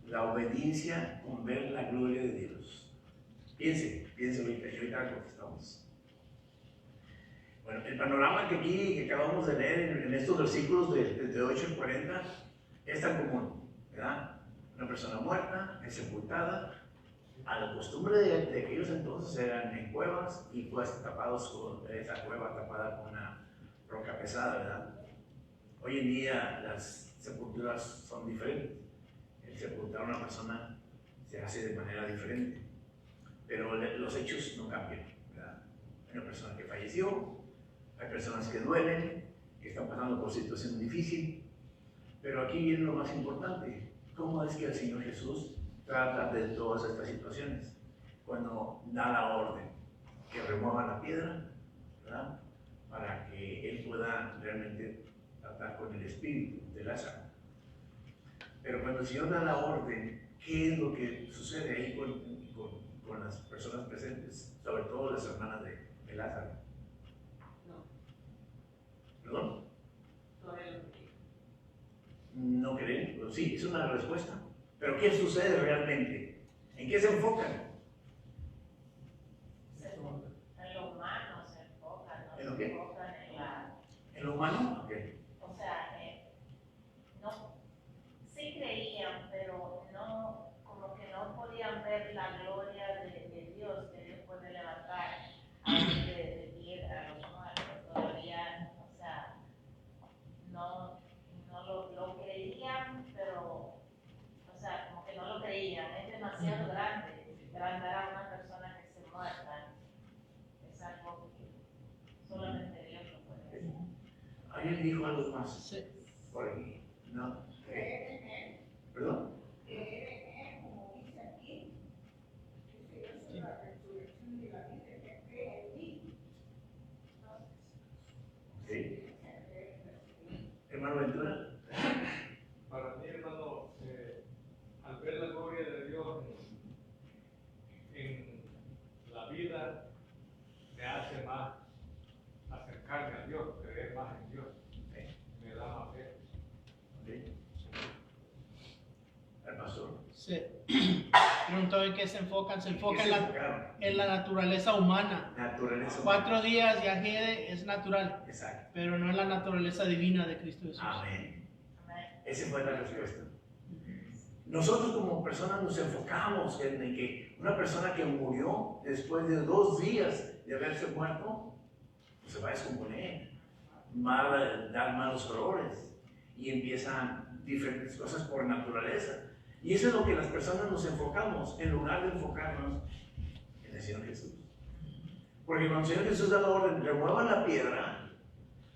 Speaker 1: la obediencia con ver la gloria de Dios? Piense ahorita, y ahorita contestamos. Bueno, el panorama que acabamos de leer en estos versículos de 8 al 40 es tan común, ¿verdad? Una persona muerta, es sepultada. A la costumbre de aquellos entonces eran en cuevas y pues tapados con esa cueva tapada con una roca pesada, ¿verdad? Hoy en día las sepulturas son diferentes. El sepultar a una persona se hace de manera diferente, pero los hechos no cambian, ¿verdad? Hay una persona que falleció, hay personas que duelen, que están pasando por situación difícil, pero aquí viene lo más importante: ¿cómo es que el Señor Jesús trata de todas estas situaciones? Cuando da la orden que remueva la piedra, ¿verdad? Para que Él pueda realmente tratar con el espíritu de Lázaro. Pero cuando el Señor da la orden, ¿qué es lo que sucede ahí con las personas presentes? Sobre todo las hermanas de Lázaro.
Speaker 5: No.
Speaker 1: ¿Perdón?
Speaker 5: Todavía no creo.
Speaker 1: ¿No creen? Pues sí, es una respuesta. Pero ¿qué sucede realmente? ¿En qué se enfocan?
Speaker 8: En lo humano se enfocan, no
Speaker 1: ¿En lo
Speaker 8: se
Speaker 1: qué?
Speaker 8: enfocan en la...
Speaker 1: ¿En lo humano? Ok.
Speaker 8: O sea, no, sí creían, pero no, como que no podían ver la gloria de Dios, que Dios puede levantar a los de piedra, a los muertos. Todavía, o sea, no lo creían, pero, o sea, como que no lo creían. Es demasiado grande levantar a una persona que se muerta. Es algo que solamente Dios lo puede hacer.
Speaker 1: ¿Alguien dijo algo más?
Speaker 6: Sí.
Speaker 1: Por aquí. ¿No?
Speaker 2: Creer en él,
Speaker 1: ¿Perdón?
Speaker 2: creer en él, como dice aquí, dice: yo soy la resurrección y la vida, que cree en mí.
Speaker 1: Sí. Hermano Ventura.
Speaker 7: Para mí, hermano, al ver la gloria de Dios en la vida, me hace más acercarme a Dios, creer más en Dios. Me da más fe.
Speaker 1: El pastor.
Speaker 6: Sí. Preguntó en qué se enfocan. Se enfocan
Speaker 1: ¿Qué se enfocaron?
Speaker 6: en la naturaleza humana.
Speaker 1: Naturaleza.
Speaker 6: 4 días ya es natural,
Speaker 1: Exacto.
Speaker 6: pero no en la naturaleza divina de Cristo Jesús.
Speaker 1: Amén.
Speaker 8: Amén.
Speaker 1: Esa fue la respuesta. Nosotros como personas nos enfocamos en que una persona que murió después de 2 días de haberse muerto, pues se va a descomponer, va a dar malos olores y empiezan diferentes cosas por naturaleza. Y eso es lo que las personas nos enfocamos, en lugar de enfocarnos en el Señor Jesús. Porque cuando el Señor Jesús da la orden, remuevan la piedra,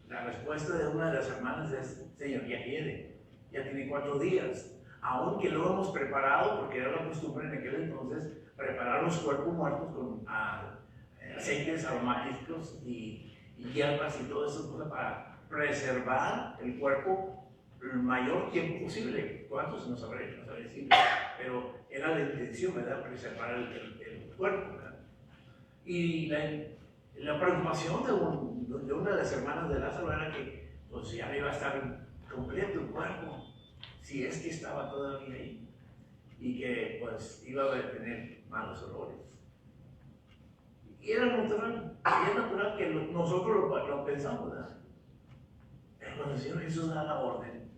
Speaker 1: la respuesta de una de las hermanas es: Señor, ya tiene 4 días. Aunque lo hemos preparado, porque era la costumbre en aquel entonces, preparar los cuerpos muertos con aceites aromáticos y hierbas y todas esas cosas para preservar el cuerpo el mayor tiempo posible. ¿Cuántos? No sabré decir, pero era la intención, ¿verdad? Preservar el cuerpo, ¿verdad? Y la preocupación de una de las hermanas de Lázaro era que pues ya no iba a estar completo el cuerpo, si es que estaba todavía ahí, y que pues iba a tener malos olores. Y era natural, y es natural que nosotros lo pensamos, ¿verdad? Pero cuando el Señor Jesús da la orden,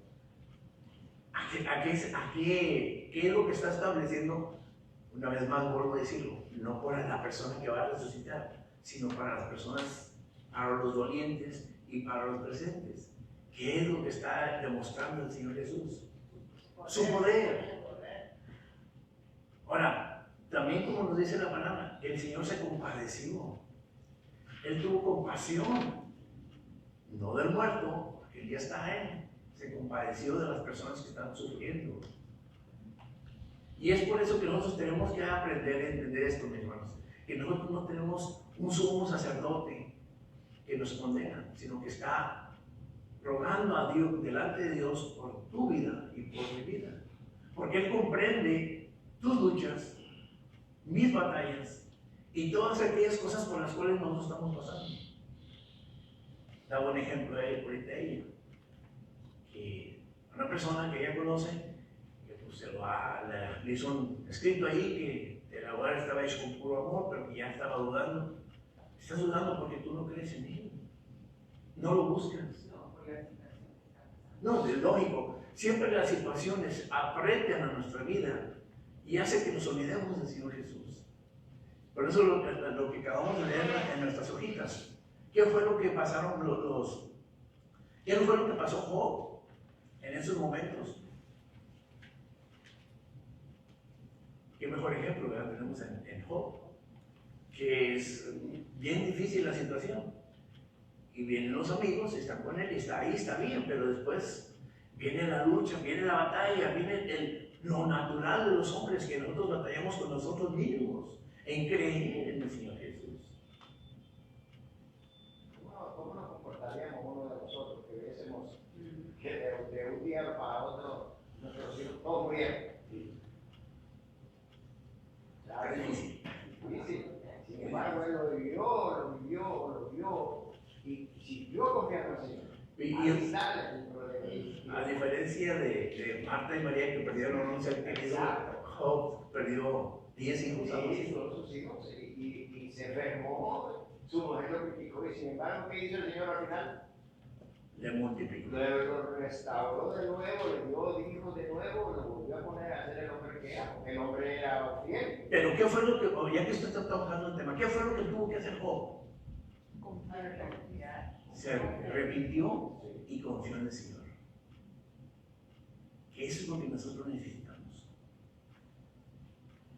Speaker 1: ¿qué es lo que está estableciendo? Una vez más vuelvo a decirlo, no para la persona que va a resucitar, sino para las personas, para los dolientes y para los presentes. ¿Qué es lo que está demostrando el Señor Jesús? Su poder. Ahora, también como nos dice la palabra, el Señor se compadeció. Él tuvo compasión, no del muerto, porque Él ya está en. Se compadeció de las personas que están sufriendo. Y es por eso que nosotros tenemos que aprender a entender esto, mis hermanos. Que nosotros no tenemos un sumo sacerdote que nos condena, sino que está rogando a Dios, delante de Dios, por tu vida y por mi vida. Porque Él comprende tus luchas, mis batallas y todas aquellas cosas por las cuales nosotros estamos pasando. Da buen ejemplo de ahorita ella, que una persona que ella conoce, que pues le hizo un escrito ahí que el hogar estaba hecho con puro amor, pero que ya estaba dudando. Estás dudando porque tú no crees en Él, no lo buscas. No, es lógico. Siempre las situaciones aprietan a nuestra vida y hace que nos olvidemos del Señor Jesús. Por eso lo que acabamos de leer en nuestras hojitas. ¿Qué fue lo que pasaron ¿Qué fue lo que pasó Job en esos momentos? Qué mejor ejemplo, ¿verdad? Tenemos en Job, que es bien difícil la situación. Y vienen los amigos, están con él, y está ahí, está bien, pero después viene la lucha, viene la batalla, viene lo natural de los hombres, que nosotros batallamos con nosotros mismos, en creer en el Señor Jesús.
Speaker 2: ¿Cómo nos comportaríamos uno de nosotros que viésemos que de un día para otro nuestros hijos todos murieron? Claro,
Speaker 1: Es difícil.
Speaker 2: difícil. Sin embargo, él lo vivió y siguió confiando en el Señor.
Speaker 1: A diferencia de Marta y María, que perdieron a un ser querido, Job perdió 10 hijos.
Speaker 2: Sí, todos sus hijos, y se enfermó, su mujer lo criticó, y sin embargo, ¿qué hizo el Señor al final?
Speaker 1: Le multiplicó.
Speaker 2: Lo restauró de nuevo, le dio hijos de nuevo, lo volvió a poner a hacer el hombre que era, porque el hombre era fiel.
Speaker 1: Pero ¿qué fue lo que, ya que usted está tocando el tema, qué fue lo que tuvo que hacer Job? Se arrepintió y confió en el Señor. Que eso es lo que nosotros necesitamos.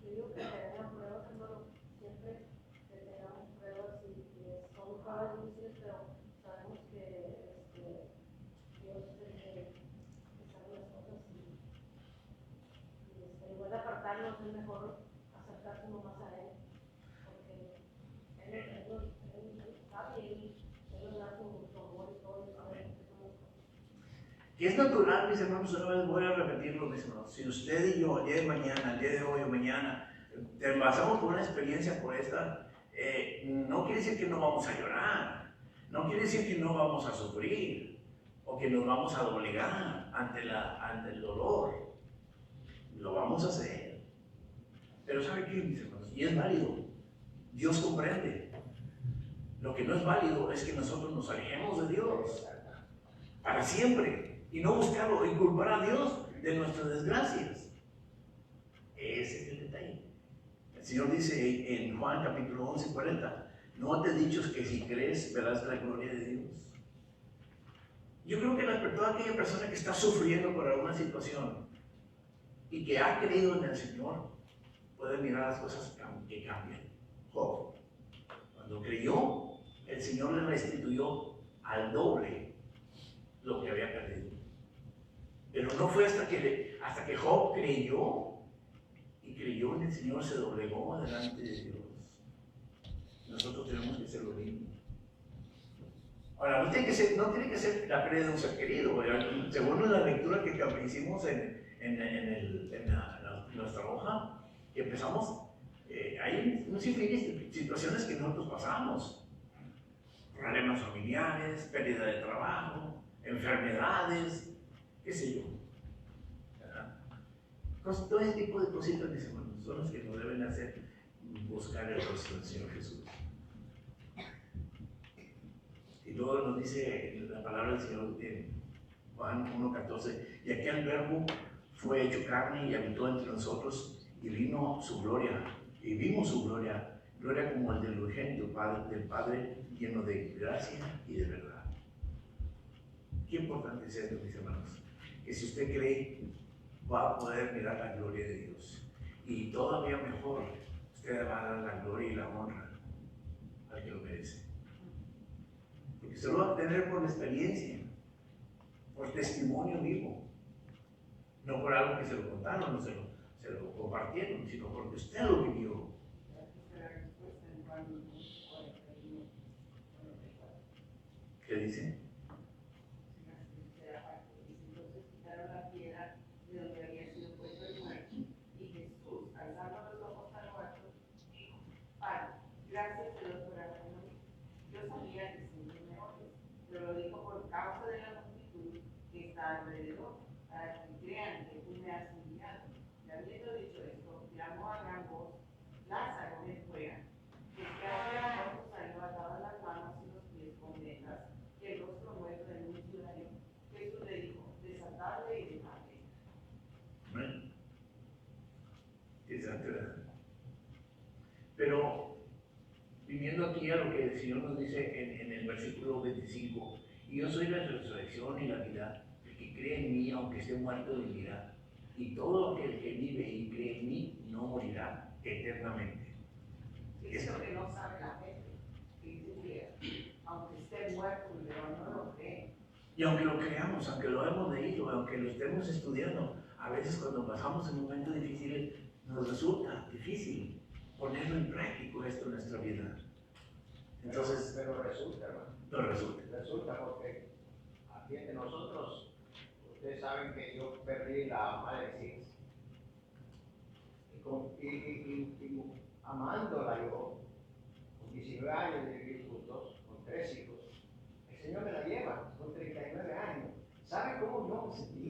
Speaker 3: Yo digo que tenemos pruebas, hermano, siempre que tengamos pruebas y son pruebas difíciles, pero sabemos que Dios es el que sabe las cosas y igual de apartarnos es mejor acercarse más a Él, porque Él sabe y Él nos da su amor y todo, y sabe que somos.
Speaker 1: Que es natural, mis hermanos, una vez voy a repetirlo, mis hermanos. Si usted y yo, el día de mañana, el día de hoy o mañana, pasamos por una experiencia por esta, no quiere decir que no vamos a llorar, no quiere decir que no vamos a sufrir, o que nos vamos a doblegar ante el dolor. Lo vamos a hacer. Pero ¿sabe qué, mis hermanos? Y es válido. Dios comprende. Lo que no es válido es que nosotros nos alejemos de Dios para siempre. Y no buscarlo y culpar a Dios de nuestras desgracias. Ese es el detalle. El Señor dice en Juan capítulo 11, 40, ¿no te he dicho que si crees verás la gloria de Dios? Yo creo que toda aquella persona que está sufriendo por alguna situación y que ha creído en el Señor puede mirar las cosas que cambian. Job, cuando creyó, el Señor le restituyó al doble lo que había perdido. Pero no fue hasta que Job creyó y creyó en el Señor, se doblegó delante de Dios. Nosotros tenemos que hacer lo mismo. Ahora, no tiene que ser la pérdida de un ser querido. Según la lectura que hicimos en nuestra hoja, empezamos, hay un sinfín de situaciones que nosotros pasamos. Problemas familiares, pérdida de trabajo, enfermedades, qué sé yo. Todo ese tipo de cositas, mis hermanos, son las que nos deben hacer buscar el rostro del Señor Jesús. Y luego nos dice la palabra del Señor en Juan 1:14, y aquel verbo fue hecho carne y habitó entre nosotros, y vino su gloria, y vimos su gloria, gloria como el del urgente del Padre, lleno de gracia y de verdad. Qué importante es esto, mis hermanos, que si usted cree, va a poder mirar la gloria de Dios. Y todavía mejor, usted va a dar la gloria y la honra al que lo merece. Porque se lo va a tener por experiencia, por testimonio vivo. No por algo que se lo contaron, no se lo compartieron, sino porque usted lo vivió. ¿Qué dice?
Speaker 5: Entonces quitaron la piedra de donde había sido puesto el muerto, y Jesús, alzando los ojos al muerto, dijo: Padre, gracias te doy por haberme. Yo sabía que siempre me oyes, pero lo dijo por causa de la multitud que está alrededor, para que crean que tú me has enviado. Y habiendo dicho esto, llamó a gran voz: Lázaro, ven fuera. El que había muerto salió atado las manos y los pies con vendas, y el rostro muerto en un sudario. Jesús le dijo: desatadle y dejadle.
Speaker 1: Amén. Interesante, ¿verdad? Pero, viniendo aquí a lo que el Señor nos dice en el versículo 25, y yo soy la resurrección y la vida, el que cree en mí, aunque esté muerto, vivirá. Y todo aquel que vive y cree en mí, no morirá eternamente.
Speaker 5: Es lo que no sabe la gente. Que dice que aunque esté muerto, pero no lo cree.
Speaker 1: Y aunque lo creamos, aunque lo hemos leído, aunque lo estemos estudiando, a veces cuando pasamos en momentos difíciles, nos resulta difícil ponerlo en práctico esto en nuestra vida. Entonces,
Speaker 2: Pero resulta, hermano.
Speaker 1: no resulta.
Speaker 2: Resulta porque aquí entre nosotros, ustedes saben que yo perdí la madre de mis hijas. Y amándola yo, con 19 años de vivir juntos, con 3 hijos, el Señor me la lleva, con 39 años. ¿Sabe cómo yo me sentí?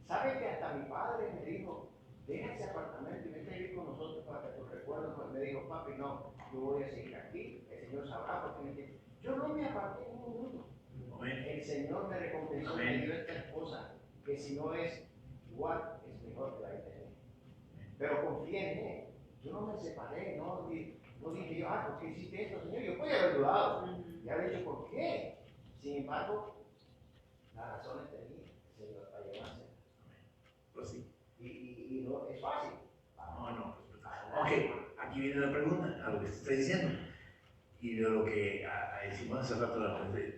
Speaker 2: ¿Sabe que hasta mi padre me dijo: deja ese apartamento y vente a vivir con nosotros para que tus recuerdos? Me dijo: papi, no, yo voy a seguir aquí, el Señor sabrá por qué me dice. Yo no me aparté en un minuto. El Señor me recompensó, me dio esta esposa, que si no es igual, es mejor que la que tenía. Pero confié en Él. Yo no me separé, no dije yo: ¿por qué hiciste esto, Señor? Yo podía haber dudado y haber dicho: ¿por qué? Sin embargo, las razones tenía el Señor para llevarse.
Speaker 1: Pues sí.
Speaker 2: Y no es fácil.
Speaker 1: No. Ok, aquí viene la pregunta, a lo que te estoy diciendo. Y de lo que decimos hace rato,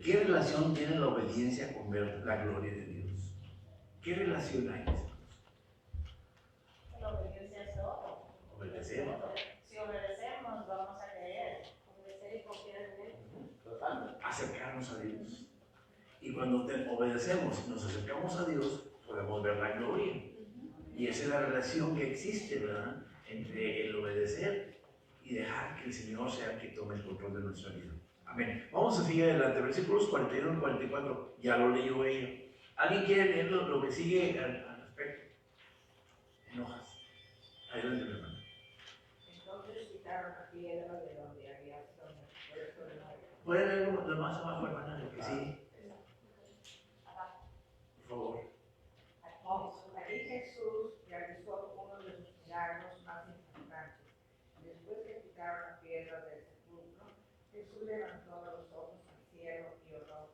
Speaker 1: ¿qué relación tiene la obediencia con ver la gloria de Dios? ¿Qué relación hay?
Speaker 8: La obediencia es todo.
Speaker 1: Obedecer.
Speaker 8: Si obedecemos, vamos a creer.
Speaker 3: Obedecer y confiar en Él.
Speaker 2: Totalmente.
Speaker 1: Acercarnos a Dios. Y cuando obedecemos y nos acercamos a Dios, podemos ver la gloria. Y esa es la relación que existe, ¿verdad? Entre el obedecer y dejar que el Señor sea el que tome el control de nuestra vida. Amén. Vamos a seguir adelante. Versículos 41 y 44. Ya lo leyó ella. ¿Alguien quiere leer lo que sigue al respecto? Enojas. Adelante, mi hermano.
Speaker 5: Entonces quitaron la piedra de donde había sido puesto el muerto.
Speaker 1: ¿Puede leer lo más abajo, hermana? Lo que sigue. Por favor.
Speaker 5: Allí Jesús realizó uno de sus milagros más importantes. Después que quitaron la piedra del sepulcro, Jesús levantó los ojos al cielo y oró,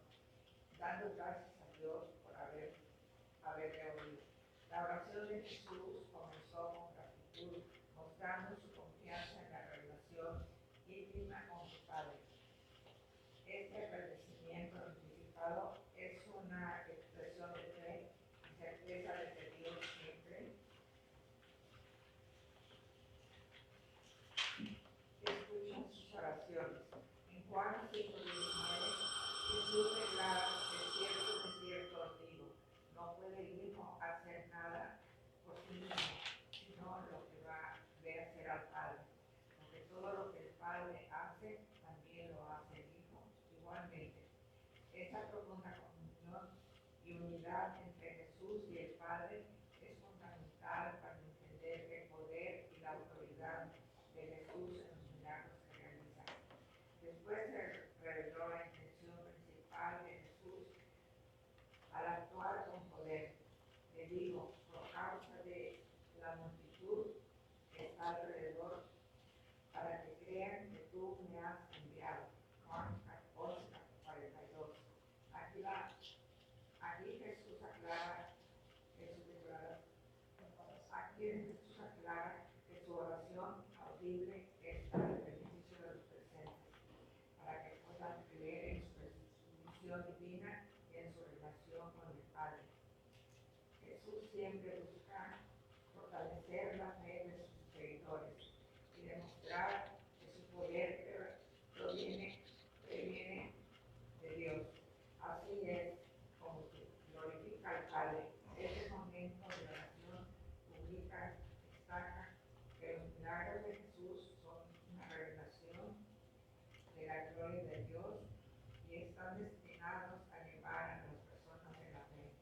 Speaker 5: dando gracias a Dios por haberle oído. La oración de Jesús comenzó con gratitud, mostrando su confianza en la relación íntima con su Padre. Este agradecimiento anticipado es una expresión de fe y certeza de que Dios siempre escucha sus oraciones. En Juan 5:19, Jesús declara: de cierto os digo, no puede el Hijo hacer nada por sí mismo, sino lo que ve hacer al Padre. Porque todo lo que el Padre hace, también lo hace el Hijo igualmente. Esta profunda comunión y unidad entre Jesús y el Padre es fundamental para entender el poder y la autoridad de Jesús en los milagros que realiza. Después se reveló la intención principal de Jesús al actuar con poder. Le digo: por causa de la multitud que está alrededor, para que crean que tú me has enviado. Juan 14:42. Aquí
Speaker 9: misión divina y en su relación con el Padre. Jesús siempre busca fortalecer la fe de sus seguidores y demostrar que su poder proviene de Dios. Así es como se glorifica al Padre. Este momento de oración pública destaca que los milagros de Jesús son una revelación de la gloria de Dios y están destinados a llevar a las personas de la fe.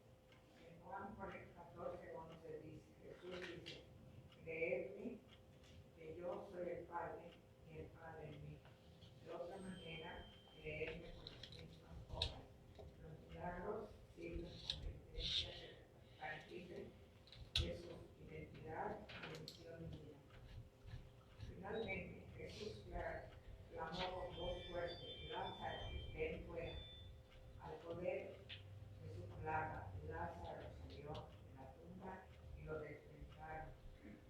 Speaker 9: En Juan 14:11 dice, Jesús dice, creedme que yo soy el Padre y el Padre en mí. De otra manera, creedme por las mismas obras. Los milagros sirven como evidencia tangible de su identidad y misión divina. Finalmente, Jesús clamó con voz fuerte, Lázaro, ven fuera. Al poder de su palabra, Lázaro salió de la tumba y lo despertaron.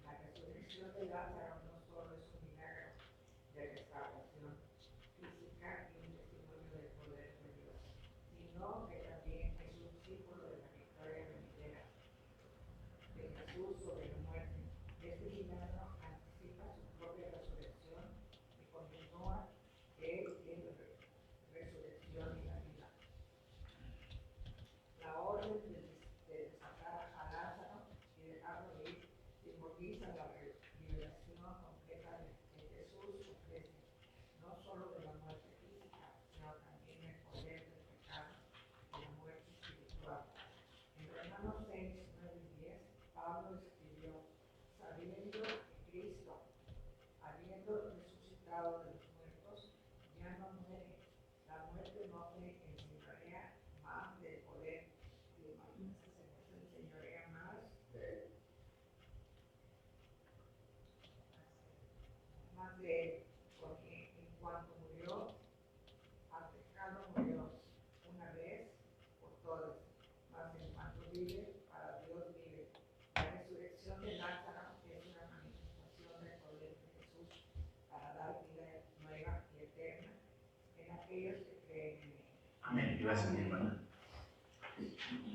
Speaker 9: La resurrección de Lázaro no solo es un milagro de restauración física y un testimonio del poder de Dios, sino que también es un símbolo de la victoria venidera de Jesús sobre la muerte. Este milagro anticipa su propia resurrección y continúa que Él tiene resurrección y la vida. La orden de desatar a Lázaro y dejarlo ir simboliza la liberación completa que Jesús ofrece, no solo de la muerte física, sino también el poder del pecado y la muerte espiritual. En Romanos 6, 9 y 10, Pablo escribió, sabiendo que Cristo, habiendo resucitado de los muertos, ya no muere. La muerte no se enseñorea más del poder, se enseñorea más de él, porque en cuanto murió, al pecado murió una vez por todas, mas en cuanto vive, para Dios vive. La resurrección de Lázaro es una manifestación del poder de Jesús para dar vida nueva y eterna en aquellos que creen en él.
Speaker 1: Amén. Gracias, mi hermana.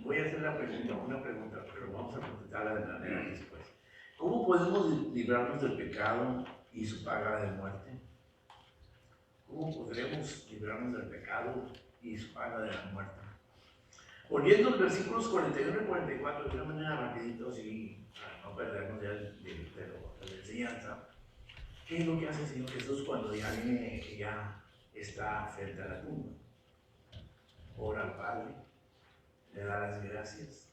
Speaker 1: Voy a hacer una pregunta, pero vamos a contestarla de manera después. ¿Cómo podemos librarnos del pecado y su paga de muerte? ¿Cómo podremos librarnos del pecado y su paga de la muerte? Volviendo a los versículos 41 y 44, de una manera rapidito, así, para no perdernos de la enseñanza. ¿Qué es lo que hace el Señor Jesús cuando ya está frente a la tumba? Ora al Padre, le da las gracias.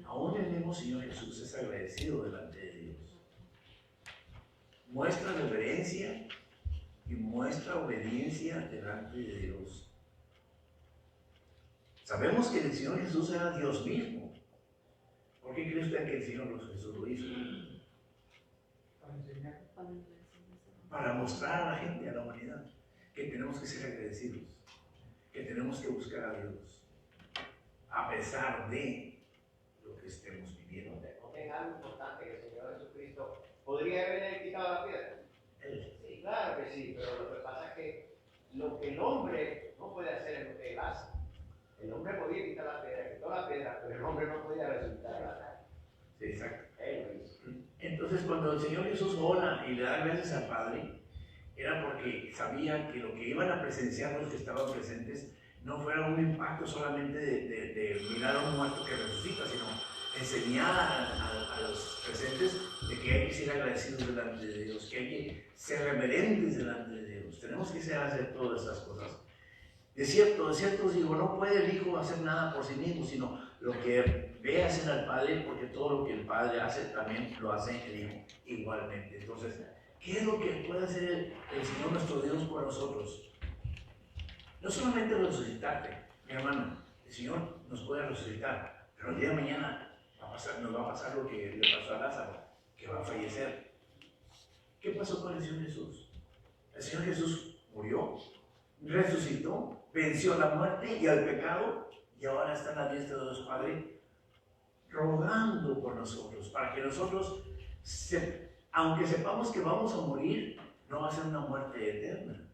Speaker 1: Aún el mismo Señor Jesús es agradecido delante de Dios. Muestra reverencia y muestra obediencia delante de Dios. Sabemos que el Señor Jesús era Dios mismo. ¿Por qué cree usted que el Señor Jesús lo hizo?
Speaker 7: Para enseñar.
Speaker 1: Para mostrar a la gente, a la humanidad, que tenemos que ser agradecidos, que tenemos que buscar a Dios, a pesar de lo que estemos viviendo.
Speaker 2: Noten algo importante, que el Señor Jesucristo podría haber quitado la piedra. Sí, claro que sí, pero lo que pasa es que lo que el hombre no puede hacer es lo que él hace. El hombre podía quitar la piedra, quitó la piedra, pero el hombre no podía resucitarla.
Speaker 1: Sí, exacto.
Speaker 2: Él lo hizo.
Speaker 1: Entonces, cuando el Señor Jesús ora y le da gracias al Padre, era porque sabía que lo que iban a presenciar los que estaban presentes no fuera un impacto solamente de mirar a un muerto que resucita, sino enseñar a los presentes de que hay que ser agradecidos delante de Dios, que hay que ser reverentes delante de Dios. Tenemos que hacer todas esas cosas. De cierto os digo, no puede el Hijo hacer nada por sí mismo, sino lo que ve hacer al Padre, porque todo lo que el Padre hace también lo hace el Hijo igualmente. Entonces, ¿qué es lo que puede hacer el Señor nuestro Dios por nosotros? No solamente resucitarte, mi hermano, el Señor nos puede resucitar, pero el día de mañana nos va a pasar lo que le pasó a Lázaro, que va a fallecer. ¿Qué pasó con el Señor Jesús? El Señor Jesús murió, resucitó, venció la muerte y al pecado, y ahora está en la diestra de Dios Padre, rogando por nosotros, para que nosotros, aunque sepamos que vamos a morir, no va a ser una muerte eterna.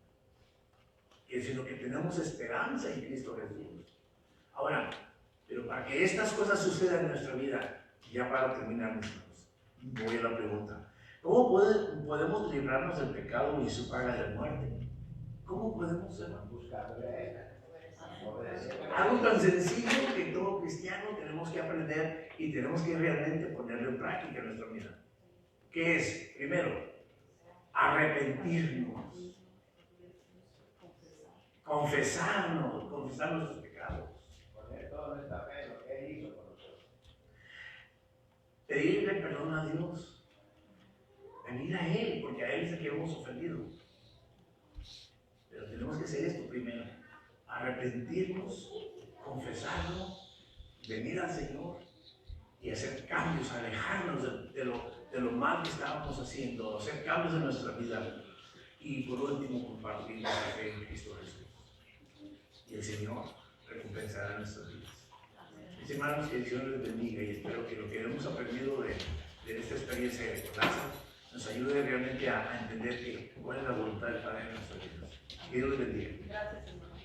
Speaker 1: sino que tenemos esperanza en Cristo Jesús. Ahora, pero para que estas cosas sucedan en nuestra vida, ya para terminar, mis hermanos, voy a la pregunta. ¿Cómo podemos librarnos del pecado y su paga de muerte? ¿Cómo podemos, hermano?
Speaker 2: Buscándole a Él.
Speaker 1: Algo tan sencillo que todo cristiano tenemos que aprender y tenemos que realmente ponerlo en práctica en nuestra vida. ¿Qué es? Primero, arrepentirnos. Confesar nuestros pecados.
Speaker 2: Poner toda nuestra fe en lo que Él hizo por nosotros.
Speaker 1: Pedirle perdón a Dios. Venir a Él, porque a Él es el que hemos ofendido. Pero tenemos que hacer esto primero. Arrepentirnos, confesarlo, venir al Señor y hacer cambios, alejarnos de lo mal que estábamos haciendo, hacer cambios en nuestra vida. Y por último, compartir la fe en Cristo Jesús. Y el Señor recompensará nuestras vidas. Mis hermanos, que el Señor les bendiga y espero que lo que hemos aprendido de esta experiencia de Lázaro nos ayude realmente a entender cuál es la voluntad del Padre en nuestras vidas. Que Dios les bendiga.
Speaker 8: Gracias, hermano.